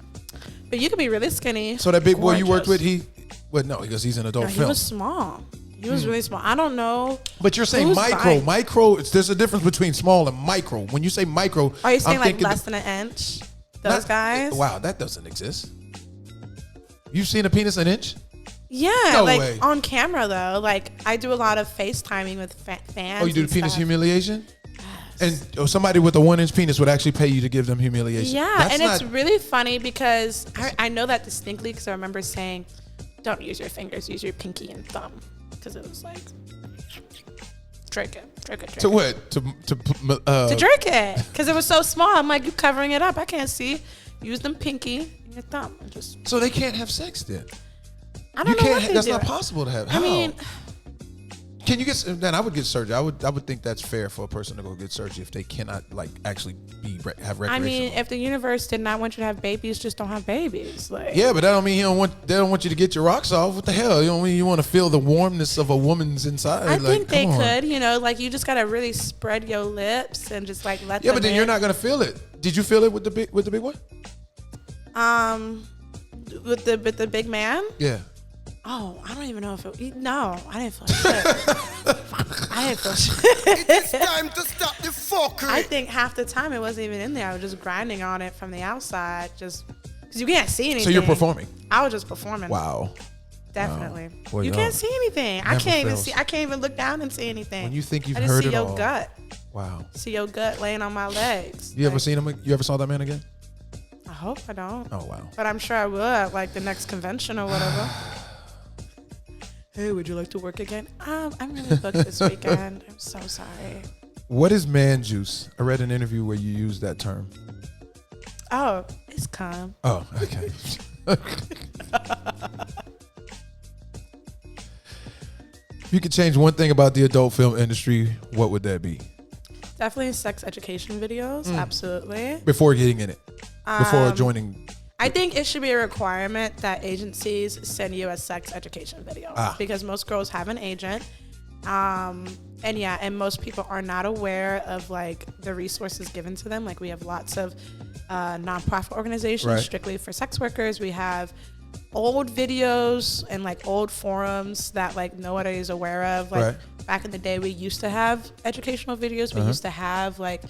But you could be really skinny. So that big boy you worked with, gorgeous. no, because he's an adult No, he film. was small. He was really small. I don't know. But you're saying who's micro. buying- Micro, there's a difference between small and micro. When you say micro, Are you saying I'm like thinking less than an inch? Those guys? Wow, that doesn't exist. You've seen a penis an inch? Yeah, No like way. on camera though. Like I do a lot of FaceTiming with fans. Oh, you do and the penis stuff. humiliation? And somebody with a 1-inch penis would actually pay you to give them humiliation. Yeah, That's and not, it's really funny because I know that distinctly because I remember saying, "Don't use your fingers, use your pinky and thumb," because it was like, jerk it. to what? To jerk it because it was so small. I'm like, you covering it up. I can't see. Use them pinky and your thumb. And just so they can't have sex then. I don't know what they That's do. not possible to have. I How? mean, Can you get? Then I would get surgery. I would think that's fair for a person to go get surgery if they cannot like actually have recreational. I mean, if the universe did not want you to have babies, just don't have babies. Like, yeah, but that don't mean they don't want you to get your rocks off. What the hell? You don't mean you want to feel the warmness of a woman's inside? I like, think they come on. could. You know, like you just gotta really spread your lips and just like let. Yeah, them but then in. you're not gonna feel it. Did you feel it with the big one? With the big man. Yeah. Oh, I don't even know if it. No, I didn't feel shit. I didn't feel shit. It's time to stop the fuckery. I think half the time it wasn't even in there. I was just grinding on it from the outside, just because you can't see anything. So you're performing. I was just performing. Wow. Definitely. Wow. Boy, you can't see anything. I never can't even fails. see. I can't even look down and see anything. When you think you've I just heard see it your all. gut. Wow. See your gut laying on my legs. You ever seen him? You ever saw that man again? I hope I don't. Oh wow. But I'm sure I will at like the next convention or whatever. Hey, would you like to work again? I'm really booked this weekend. I'm so sorry. What is man juice? I read an interview where you used that term. Oh, it's calm. Oh, okay. If you could change one thing about the adult film industry, what would that be? Definitely sex education videos. Absolutely. Before getting in it, before joining. I think it should be a requirement that agencies send you a sex education video because most girls have an agent. And most people are not aware of like the resources given to them. Like we have lots of nonprofit organizations strictly for sex workers. We have old videos and like old forums that like nobody is aware of. Like back in the day, we used to have educational videos. We used to have like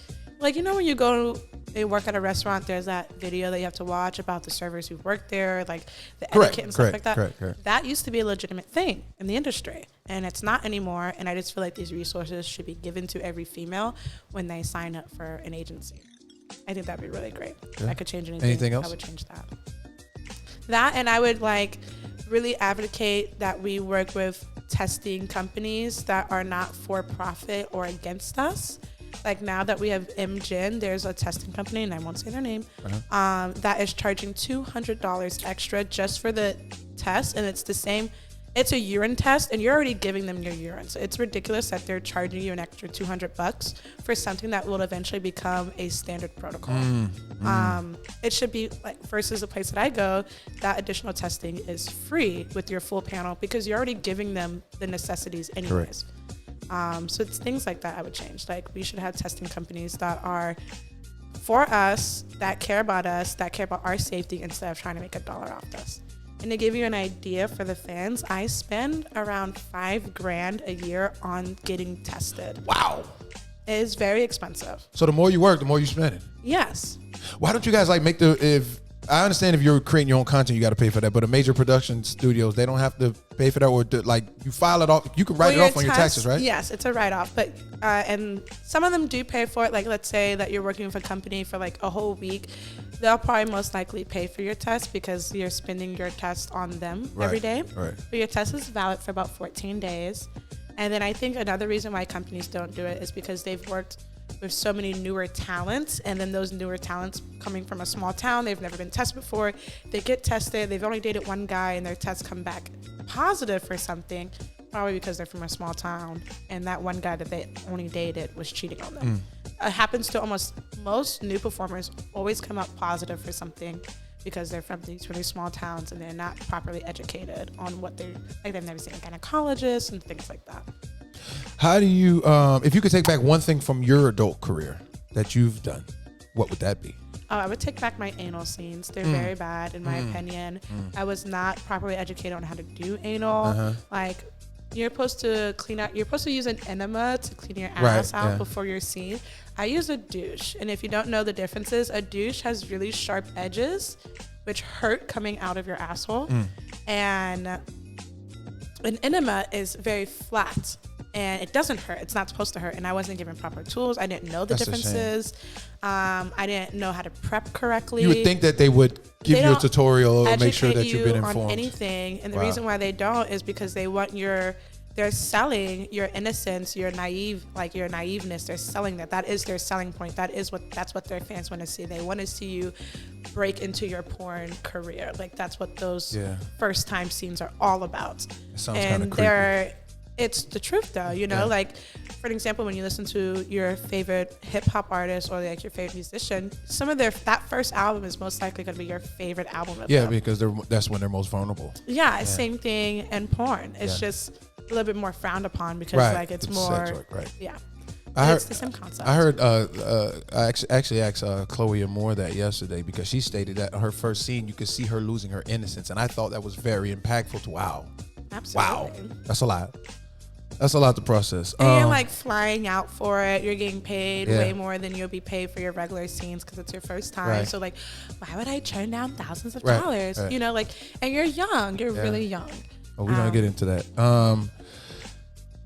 you know when you go and work at a restaurant, there's that video that you have to watch about the servers who work there, like the etiquette and stuff like that. Correct. That used to be a legitimate thing in the industry, and it's not anymore. And I just feel like these resources should be given to every female when they sign up for an agency. I think that'd be really great. If I could change anything else? I would change that, and I would like really advocate that we work with testing companies that are not for profit or against us. Like now that we have MGen, there's a testing company, and I won't say their name, that is charging $200 extra just for the test, and it's the same it's a urine test, and you're already giving them your urine. So it's ridiculous that they're charging you an extra $200 for something that will eventually become a standard protocol. It should be like, versus the place that I go, that additional testing is free with your full panel because you're already giving them the necessities anyways. So it's things like that I would change. Like, we should have testing companies that are for us, that care about us, that care about our safety instead of trying to make $1 off us. And to give you an idea for the fans, I spend around $5,000 a year on getting tested. Wow. It is very expensive. So the more you work, the more you spend it. Yes. Why don't you guys like if I understand if you're creating your own content, you got to pay for that, but the major production studios, they don't have to pay for that, or like you file it off, you can write it off on your taxes, right? Yes, it's a write-off, but and some of them do pay for it. Like, let's say that you're working with a company for like a whole week, they'll probably most likely pay for your test because you're spending your test on them every day. Right. But your test is valid for about 14 days. And then I think another reason why companies don't do it is because they've worked with so many newer talents, and then those newer talents coming from a small town, they've never been tested before, they get tested, they've only dated one guy, and their tests come back positive for something, probably because they're from a small town, and that one guy that they only dated was cheating on them. It happens to almost most new performers always come out positive for something because they're from these really small towns and they're not properly educated on what they're, like, they've never seen a gynecologist and things like that. How do you, if you could take back one thing from your adult career that you've done, what would that be? I would take back my anal scenes. They're very bad, in my opinion. I was not properly educated on how to do anal. Like, you're supposed to clean out, you're supposed to use an enema to clean your ass out before your scene. I use a douche. And if you don't know the differences, a douche has really sharp edges, which hurt coming out of your asshole. And an enema is very flat. And it doesn't hurt. It's not supposed to hurt. And I wasn't given proper tools. I didn't know the differences. I didn't know how to prep correctly. You would think that they would give you a tutorial or make sure that you've been informed. On anything. And the reason why they don't is because they want they're selling your innocence, your naiveness. They're selling that. That is their selling point. That's what their fans want to see. They want to see you break into your porn career. Like, that's what those first time scenes are all about. It sounds kind of creepy. It's the truth, though, you know, like, for an example, when you listen to your favorite hip hop artist or like your favorite musician, some of that first album is most likely going to be your favorite album of them. Because that's when they're most vulnerable. Same thing in porn. It's just a little bit more frowned upon because like it's more sex work, it's the same concept. I heard I actually asked Chloe Moore that yesterday because she stated that her first scene you could see her losing her innocence, and I thought that was very impactful. Absolutely. That's a lot. That's a lot to process. And you're like flying out for it. You're getting paid way more than you'll be paid for your regular scenes because it's your first time. So like, why would I turn down thousands of dollars? You know, like, and you're young. You're really young. Oh, we're gonna get into that.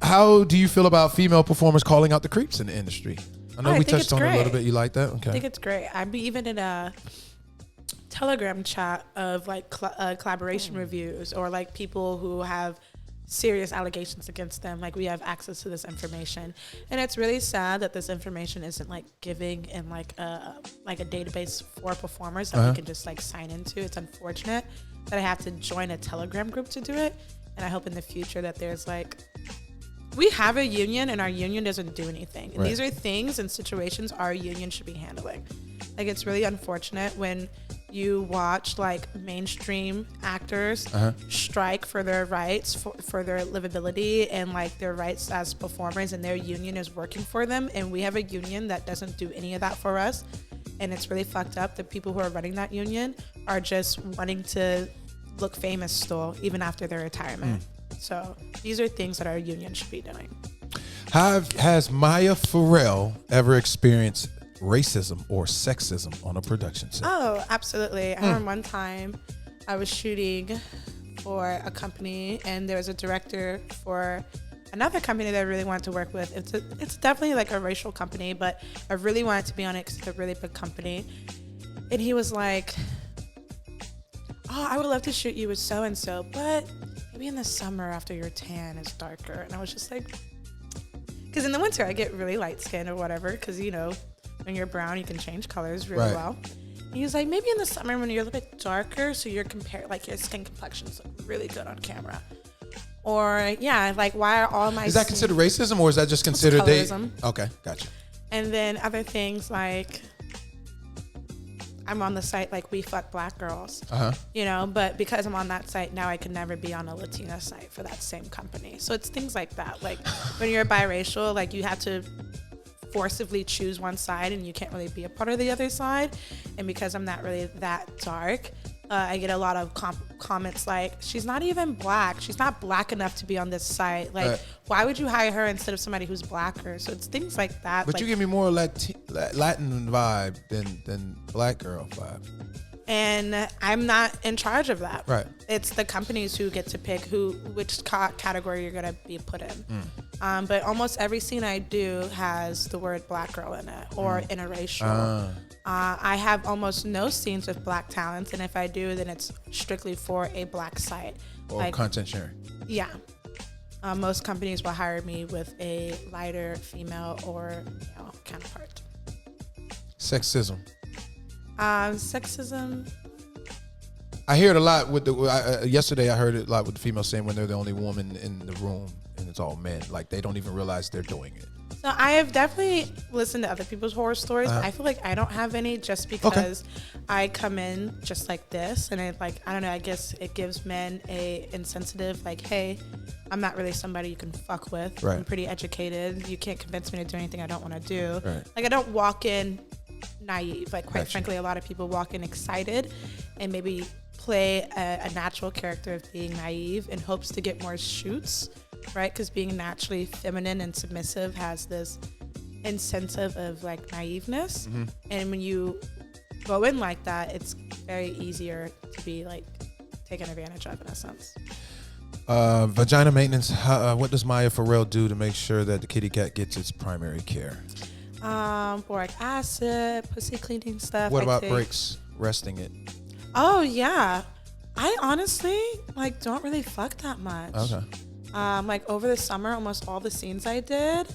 How do you feel about female performers calling out the creeps in the industry? I know we touched on it a little bit. You like that? Okay. I think it's great. I'm even in a Telegram chat of like collaboration reviews or like people who have serious allegations against them. Like, we have access to this information, and it's really sad that this information isn't like giving in like a database for performers that we can just like sign into. It's unfortunate that I have to join a Telegram group to do it, and I hope in the future that there's like, we have a union and our union doesn't do anything. And these are things and situations our union should be handling. Like, it's really unfortunate when you watch like mainstream actors strike for their rights, for their livability and like their rights as performers, and their union is working for them, and we have a union that doesn't do any of that for us. And it's really fucked up. The people who are running that union are just wanting to look famous still, even after their retirement. So these are things that our union should be doing. Has Maya Farrell ever experienced racism or sexism on a production set? Oh, absolutely. I remember one time I was shooting for a company, and there was a director for another company that I really wanted to work with. It's definitely like a racial company, but I really wanted to be on it because it's a really big company. And he was like, oh, I would love to shoot you with so-and-so, but maybe in the summer after your tan is darker. And I was just like, because in the winter I get really light skin or whatever, because, you know, when you're brown, you can change colors really well. And he was like, maybe in the summer when you're a little bit darker, so you're your skin complexions look really good on camera. Or like why are all my Is that considered racism, or is that just considered colorism. Okay, gotcha. And then other things like I'm on the site like We Fuck Black Girls, but because I'm on that site now, I can never be on a Latina site for that same company. So it's things like that. Like when you're biracial, like you have to forcibly choose one side and you can't really be a part of the other side. And because I'm not really that dark, I get a lot of comments like, she's not even black. She's not black enough to be on this site. Like, why would you hire her instead of somebody who's blacker? So it's things like that. But like, you give me more Latin vibe than black girl vibe. And I'm not in charge of that. Right. It's the companies who get to pick which category you're going to be put in. But almost every scene I do has the word black girl in it or interracial. I have almost no scenes with black talents, and if I do, then it's strictly for a black site. Or like, content sharing. Yeah. Most companies will hire me with a lighter female or male counterpart. Sexism. Sexism. I hear it a lot with yesterday I heard it a lot with the females saying when they're the only woman in the room and it's all men, like they don't even realize they're doing it. So I have definitely listened to other people's horror stories, but I feel like I don't have any just because I come in just like this, and it like, I don't know, I guess it gives men a insensitive, like, hey, I'm not really somebody you can fuck with. Right. I'm pretty educated. You can't convince me to do anything I don't want to do. Right. Like I don't walk in naive. Like quite frankly, a lot of people walk in excited and maybe play a natural character of being naive in hopes to get more shoots. Right, because being naturally feminine and submissive has this incentive of like naiveness, and when you go in like that, it's very easier to be like taken advantage of in a sense. Vagina maintenance. What does Maya Farrell do to make sure that the kitty cat gets its primary care? Boric acid, pussy cleaning stuff. What about breaks? Resting it. Oh yeah, I honestly like don't really fuck that much. Okay. Like over the summer, almost all the scenes I did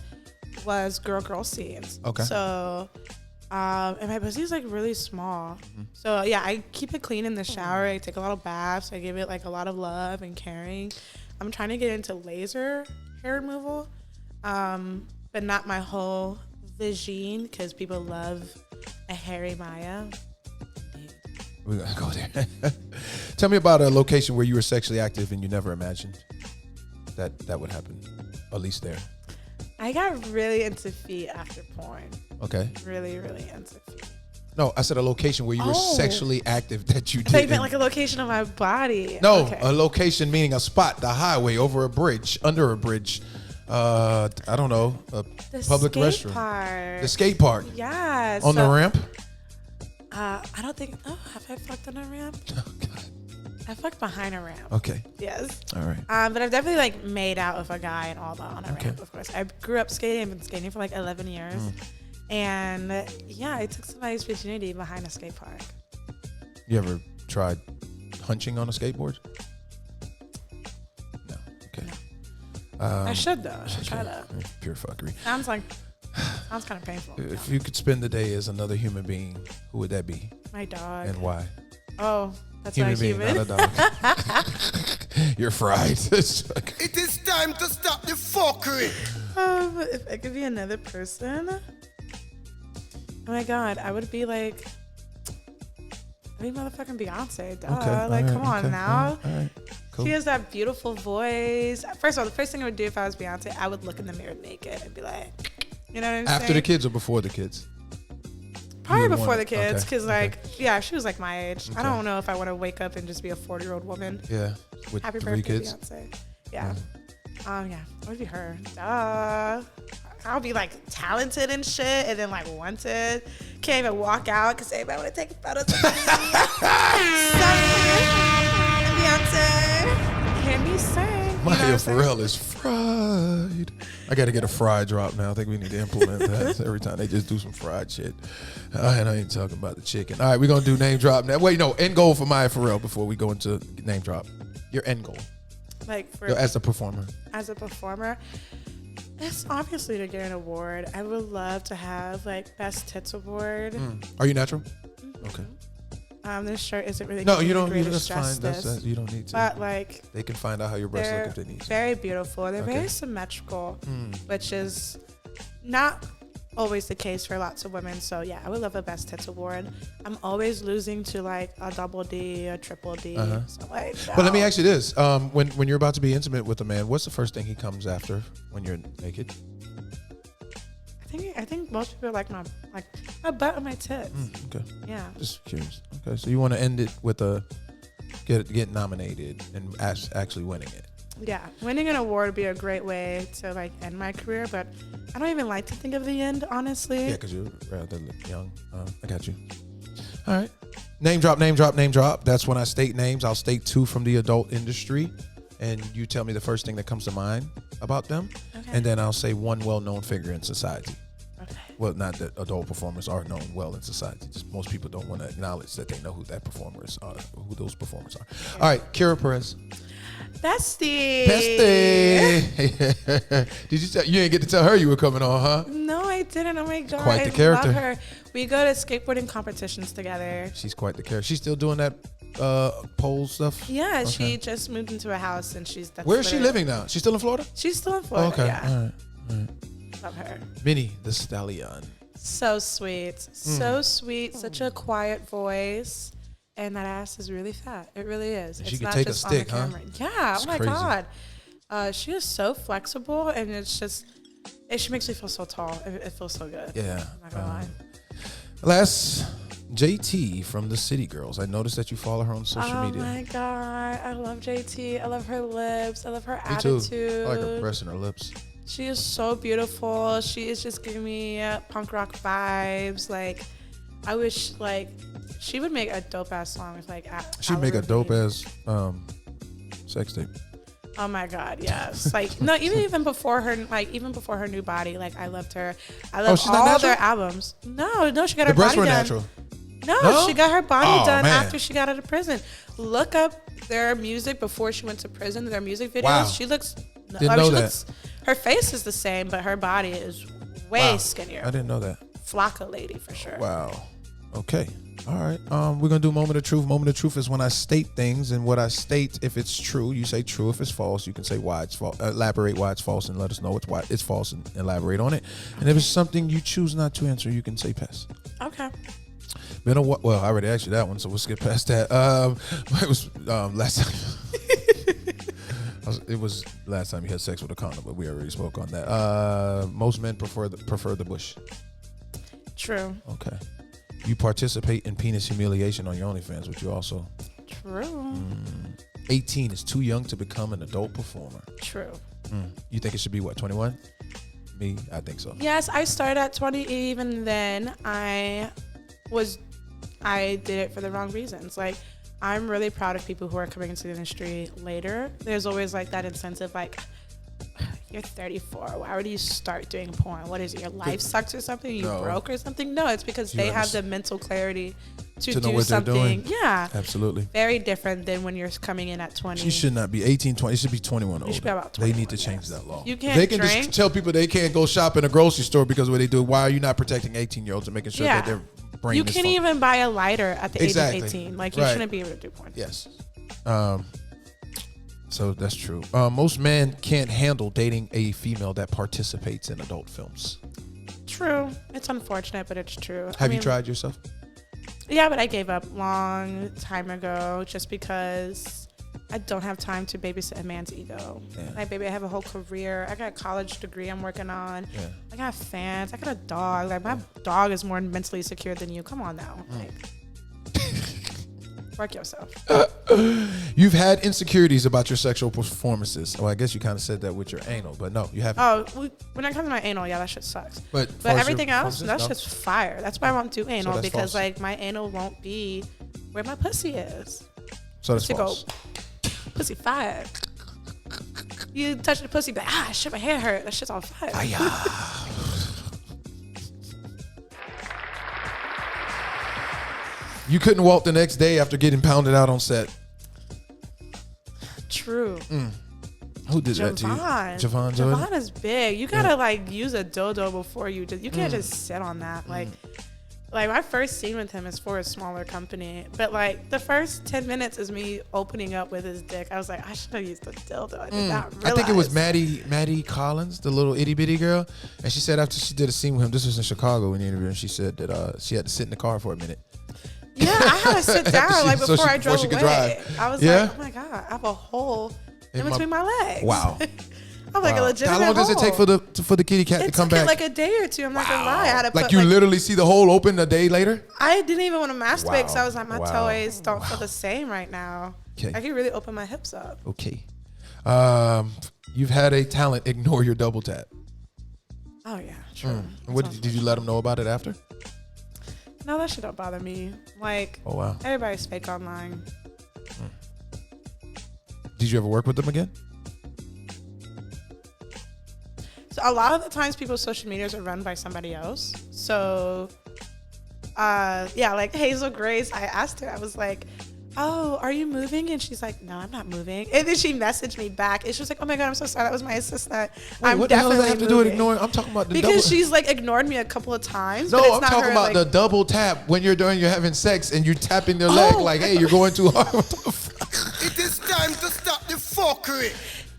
was girl scenes. Okay. So, and my pussy's like really small. So yeah, I keep it clean in the shower. I take a lot of baths. I give it like a lot of love and caring. I'm trying to get into laser hair removal, but not my whole vagine because people love a hairy Maya. We're gonna go there. Tell me about a location where you were sexually active and you never imagined that would happen, at least there. I got really into feet after porn. Okay. Really into feet. No, I said a location where you were sexually active that you did. I meant like a location of my body. No, okay. A location meaning a spot, the highway, over a bridge, under a bridge. I don't know, a public restroom. Park. The skate park. Yes. On the ramp? I don't think. Oh, have I fucked on a ramp? Oh God. I fucked behind a ramp. Okay. Yes. All right. But I've definitely like made out with a guy and all that on a ramp, of course. I grew up skating. I've been skating for like 11 years. And yeah, I took somebody's virginity behind a skate park. You ever tried hunching on a skateboard? No. Okay. No. I should though. I should try that. Pure fuckery. Sounds kind of painful. If you could spend the day as another human being, who would that be? My dog. And why? Oh, that's human not being, human. not a dog. You're fried. It is time to stop the fuckery. If I could be another person, oh my God, I would be like, motherfucking Beyonce, duh. Okay, like, right, come on now. All right. Cool. She has that beautiful voice. First of all, the first thing I would do if I was Beyonce, I would look in the mirror naked and be like, you know what I'm saying? After the kids or before the kids? Probably before the kids, because okay. yeah, she was like my age. I don't know if I want to wake up and just be a 40-year-old woman. Yeah, with Happy 3 birthday, kids. Beyonce. Yeah. Yeah, it would be her. Duh. I'll be like talented and shit, and then like wanted. Can't even walk out because everybody want to take photos of me. Beyonce, hear me sing. Maya Farrell is fried. I got to get a fried drop now. I think we need to implement that every time they just do some fried shit. And I ain't talking about the chicken. All right, we're going to do name drop now. Wait, no, end goal for Maya Farrell before we go into name drop. Your end goal. Like for as a performer. As a performer, it's obviously to get an award. I would love to have like Best Tits Award. Are you natural? Okay. This shirt isn't really. No, you doing don't. the That's greatest fine. justice. You don't need to. But like, they can find out how your breasts look they're if they need to. very beautiful. They're Okay. very symmetrical, which is not always the case for lots of women. So yeah, I would love a Best Tits award. I'm always losing to like a double D, a triple D. So like, no. But let me ask you this: when you're about to be intimate with a man, what's the first thing he comes after when you're naked? I think most people like my butt and my tits. Okay. Yeah. Just curious. Okay, so you want to end it with a get nominated and actually winning it. Yeah, winning an award would be a great way to like end my career, but I don't even like to think of the end, honestly. Yeah, because you're rather young. I got you. All right. Name drop, name drop, name drop. That's when I state names. I'll state 2 from the adult industry, and you tell me the first thing that comes to mind about them. Okay. And then I'll say 1 well-known figure in society. Okay. Well, not that adult performers are known well in society. Just most people don't want to acknowledge that they know who those performers are. Okay. All right, Kira Perez. Bestie. Did you didn't get to tell her you were coming on, huh? No, I didn't. Oh my god, Quite the character. Love her. We go to skateboarding competitions together. She's quite the character. She's still doing that pole stuff? Yeah, Okay. she just moved into a house and Where is she living now? She's still in Florida? She's still in Florida. Okay. Yeah. All right. Love her. Minnie the Stallion. So sweet. So sweet. Such a quiet voice. And that ass is really fat. It really is. She It's can not take a just on stick, the huh? camera. Yeah. It's oh my crazy. God. She is so flexible, and it's just, she makes me feel so tall. It feels so good. Yeah. I'm not gonna lie. Last, JT from the City Girls. I noticed that you follow her on social media. Oh my God. I love JT. I love her lips. I love her Me too. attitude. I like her breasts and her lips. She is so beautiful. She is just giving me punk rock vibes. Like, I wish she would make a dope ass song with like. She'd make a dope ass sex tape. Oh my God, yes. Like no, even before her new body. Like I loved her. I love she's not all natural? their albums. No, she got The her breasts body were done. natural. No, she got her body done man. after she got out of prison. Look up their music before she went to prison. Their music videos. Wow. She looks. Didn't know that. Her face is the same, but her body is way skinnier. I didn't know that. Flocka lady for sure. Wow. Okay. All right. We're gonna do moment of truth. Moment of truth is when I state things, and what I state, if it's true, you say true. If it's false, you can say why it's false. Elaborate why it's false, and let us know why it's false, and elaborate on it. And if it's something you choose not to answer, you can say pass. Okay. Been a while. Well, I already asked you that one, so we'll skip past that. It was last time. It was last time you had sex with a condom, but we already spoke on that. Most men prefer the bush. True. Okay. You participate in penis humiliation on your OnlyFans, which you also. True. 18 is too young to become an adult performer. True. You think it should be what, 21? Me, I think so. Yes, I started at 20. Even then, I did it for the wrong reasons. Like, I'm really proud of people who are coming into the industry later. There's always like that incentive, like, you're 34. Why would you start doing porn? What is it? Your life sucks or something? You No. broke or something? No, it's because they have the mental clarity to know do what they're something. doing. Yeah. Absolutely. Very different than when you're coming in at 20. She should not be 18, 20. It should be 21 You should older. be about They need 21, to change yes. that law. You can't They can drink. just tell people they can't go shop in a grocery store because of what they do. Why are you not protecting 18-year-olds and making sure that their brain You is can't functioning? even buy a lighter at the Exactly. age of 18. Like, you Right. shouldn't be able to do porn. Yes. So that's true. Most men can't handle dating a female that participates in adult films. True. It's unfortunate, but it's true. Have you tried yourself? Yeah, but I gave up long time ago just because I don't have time to babysit a man's ego. Yeah. Like, baby, I have a whole career. I got a college degree I'm working on. Yeah. I got fans. I got a dog. Like, my dog is more mentally secure than you. Come on now. Like, work yourself. You've had insecurities about your sexual performances. Well, I guess you kind of said that with your anal, but no, you haven't. Oh, when it comes to my anal, yeah, that shit sucks. But But everything else, that's just just fire. That's why I won't do anal, that's because false. like my anal won't be where my pussy is. so that's To go, false. pussy fire. You touch the pussy, be like, shit, my hair hurt. That shit's on fire. You couldn't walk the next day after getting pounded out on set. True. Who did that to you? Javon Jordan? Javon is big. You gotta like use a dildo before you can't just sit on that. Like, Like, my first scene with him is for a smaller company. But, like, the first 10 minutes is me opening up with his dick. I was like, I should have used a dildo. I did not realize. I think it was Maddie Collins, the little itty bitty girl. And she said after she did a scene with him, this was in Chicago in the interview, and she said that she had to sit in the car for a minute. Yeah, I had to sit down before I drove away. Drive. I was like, oh my God, I have a hole in between my legs. Wow. I'm like a legitimate How long does it take for the kitty cat to come back? It took like a day or two. I'm not gonna lie. I had to put, you literally see the hole open a day later? I didn't even want to masturbate because I was like, my toes don't feel the same right now. Okay. I can really open my hips up. Okay. You've had a talent ignore your double tap. Oh yeah, true. What did you let them know about it after? No, that shit don't bother me. Like, oh wow, everybody's fake online. Did you ever work with them again? So a lot of the times people's social medias are run by somebody else. So, yeah, like Hazel Grace, I asked her, I was like, oh, are you moving? And she's like, no, I'm not moving. And then she messaged me back. And she was like, oh my God, I'm so sorry. That was my assistant. Wait, what the hell does that have to do with ignoring? I'm talking about the because she's like ignored me a couple of times. No, I'm talking about the double tap when you're having sex and you're tapping their leg like, hey, you're going too hard. It is time to stop the fuckery.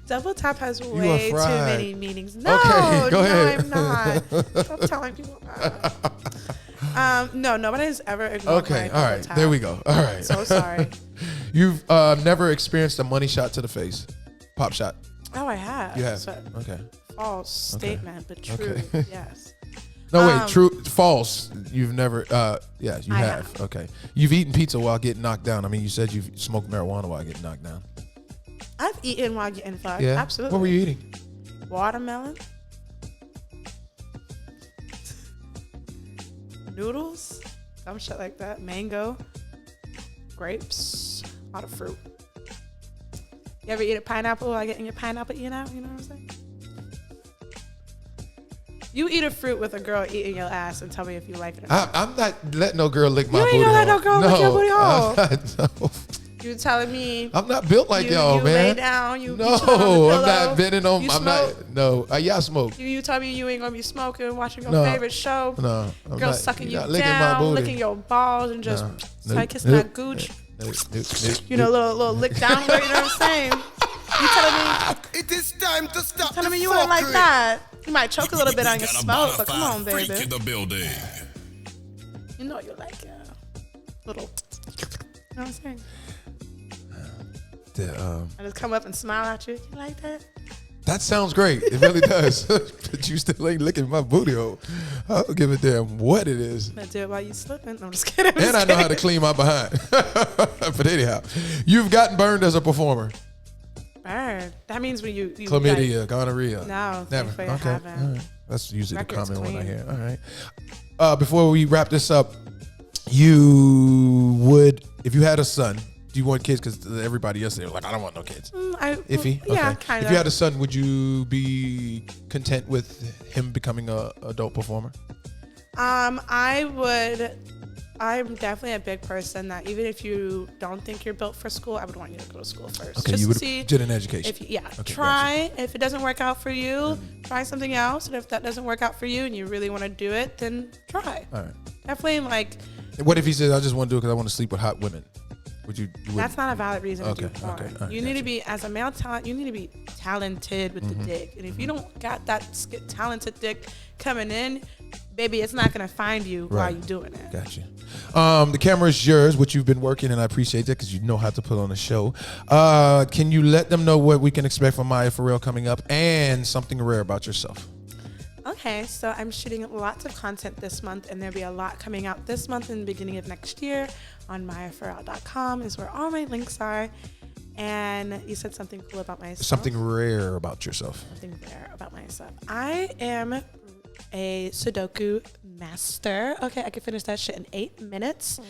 Double tap has way too many meanings. No, okay, go ahead. I'm not. Stop telling people that. No, nobody's ever ignored my all right, tap. there we go. All right. So sorry. You've never experienced a money shot to the face, pop shot. Oh, I have. You have. So, okay. False statement, but true. Okay. Yes. No, wait, true, false. You've never, yeah, you have. have. Okay. You've eaten pizza while getting knocked down. I mean, you said you've smoked marijuana while getting knocked down. I've eaten while getting fucked. Yeah. Absolutely. What were you eating? Watermelon. Noodles. Some shit like that. Mango. Grapes. A lot of fruit. You ever eat a pineapple while getting your pineapple eaten out? You know what I'm saying? You eat a fruit with a girl eating your ass and tell me if you like it or not. I'm not letting no girl lick my booty hole. You ain't gonna let no girl lick your booty hole. No. You telling me I'm not built like y'all, you man. Lay down, you no, I'm not bending on. I'm not. No, yeah, I smoke. You tell me you ain't gonna be smoking, watching your No. favorite show. No, I'm girl not, sucking you licking my down, booty. licking your balls, and just Nope. kissing that gooch. Nope. You know, little lick down. You know what I'm saying? You telling me? It is time to stop Telling the me you fuckery. ain't like that? You might choke a little bit on your smoke, but come on, baby. Freak in the building. You know you like little. You know what I'm saying? I just come up and smile at you. You like that? That sounds great. It really does. But you still ain't licking my booty hole. I don't give a damn what it is. I do it while you slipping. No, I'm just kidding. And I know how to clean my behind. But anyhow, you've gotten burned as a performer. Burned? That means when you Chlamydia, gonorrhea. No, never. Okay. I haven't. All right. That's usually Record's the common one I clean. hear. All right. Before we wrap this up, you would, if you had a son, do you want kids? Because everybody else, they're like, I don't want no kids. Iffy? Yeah, Okay. kind of. If you had a son, would you be content with him becoming a adult performer? I would. I'm definitely a big person that even if you don't think you're built for school, I would want you to go to school first. Okay, just you would to see get an education. If you, Okay, try. Gotcha. If it doesn't work out for you, try something else. And if that doesn't work out for you and you really want to do it, then try. All right. Definitely like. What if he says, I just want to do it because I want to sleep with hot women? That's not a valid reason to do porn. Okay, right, you need to be, as a male talent, you need to be talented with the dick. And if you don't got that talented dick coming in, baby, it's not going to find you while you're doing it. Gotcha. The camera is yours, which you've been working, and I appreciate that because you know how to put on a show. Can you let them know what we can expect from Maya Farrell coming up and something rare about yourself? Okay, so I'm shooting lots of content this month, and there'll be a lot coming out this month and the beginning of next year on mayafarrell.com is where all my links are. And you said something cool about myself. Something rare about yourself. Something rare about myself. I am a Sudoku master. Okay, I can finish that shit in 8 minutes.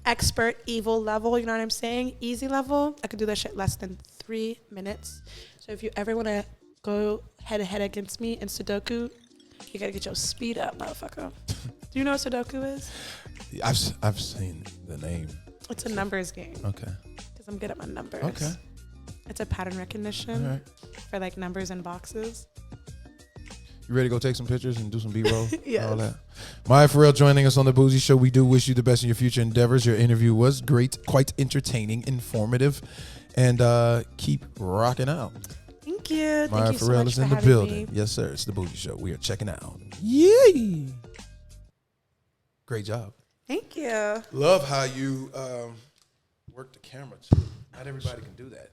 Expert, evil level, you know what I'm saying? Easy level, I could do that shit less than 3 minutes. So if you ever want to go head to head against me in Sudoku, you gotta get your speed up, motherfucker. Do you know what Sudoku is? I've seen the name. It's a numbers game. Okay. Because I'm good at my numbers. Okay. It's a pattern recognition All right. for like numbers and boxes. You ready to go take some pictures and do some B-roll? Yes. All that. Maya Farrell joining us on the Bougie Show. We do wish you the best in your future endeavors. Your interview was great, quite entertaining, informative, and keep rocking out. Thank you. Maya Thank you so Farrell much is for in the having building. me. Yes, sir. It's the Bougie Show. We are checking out. Yay! Great job. Thank you. Love how you work the camera too. Not everybody can do that.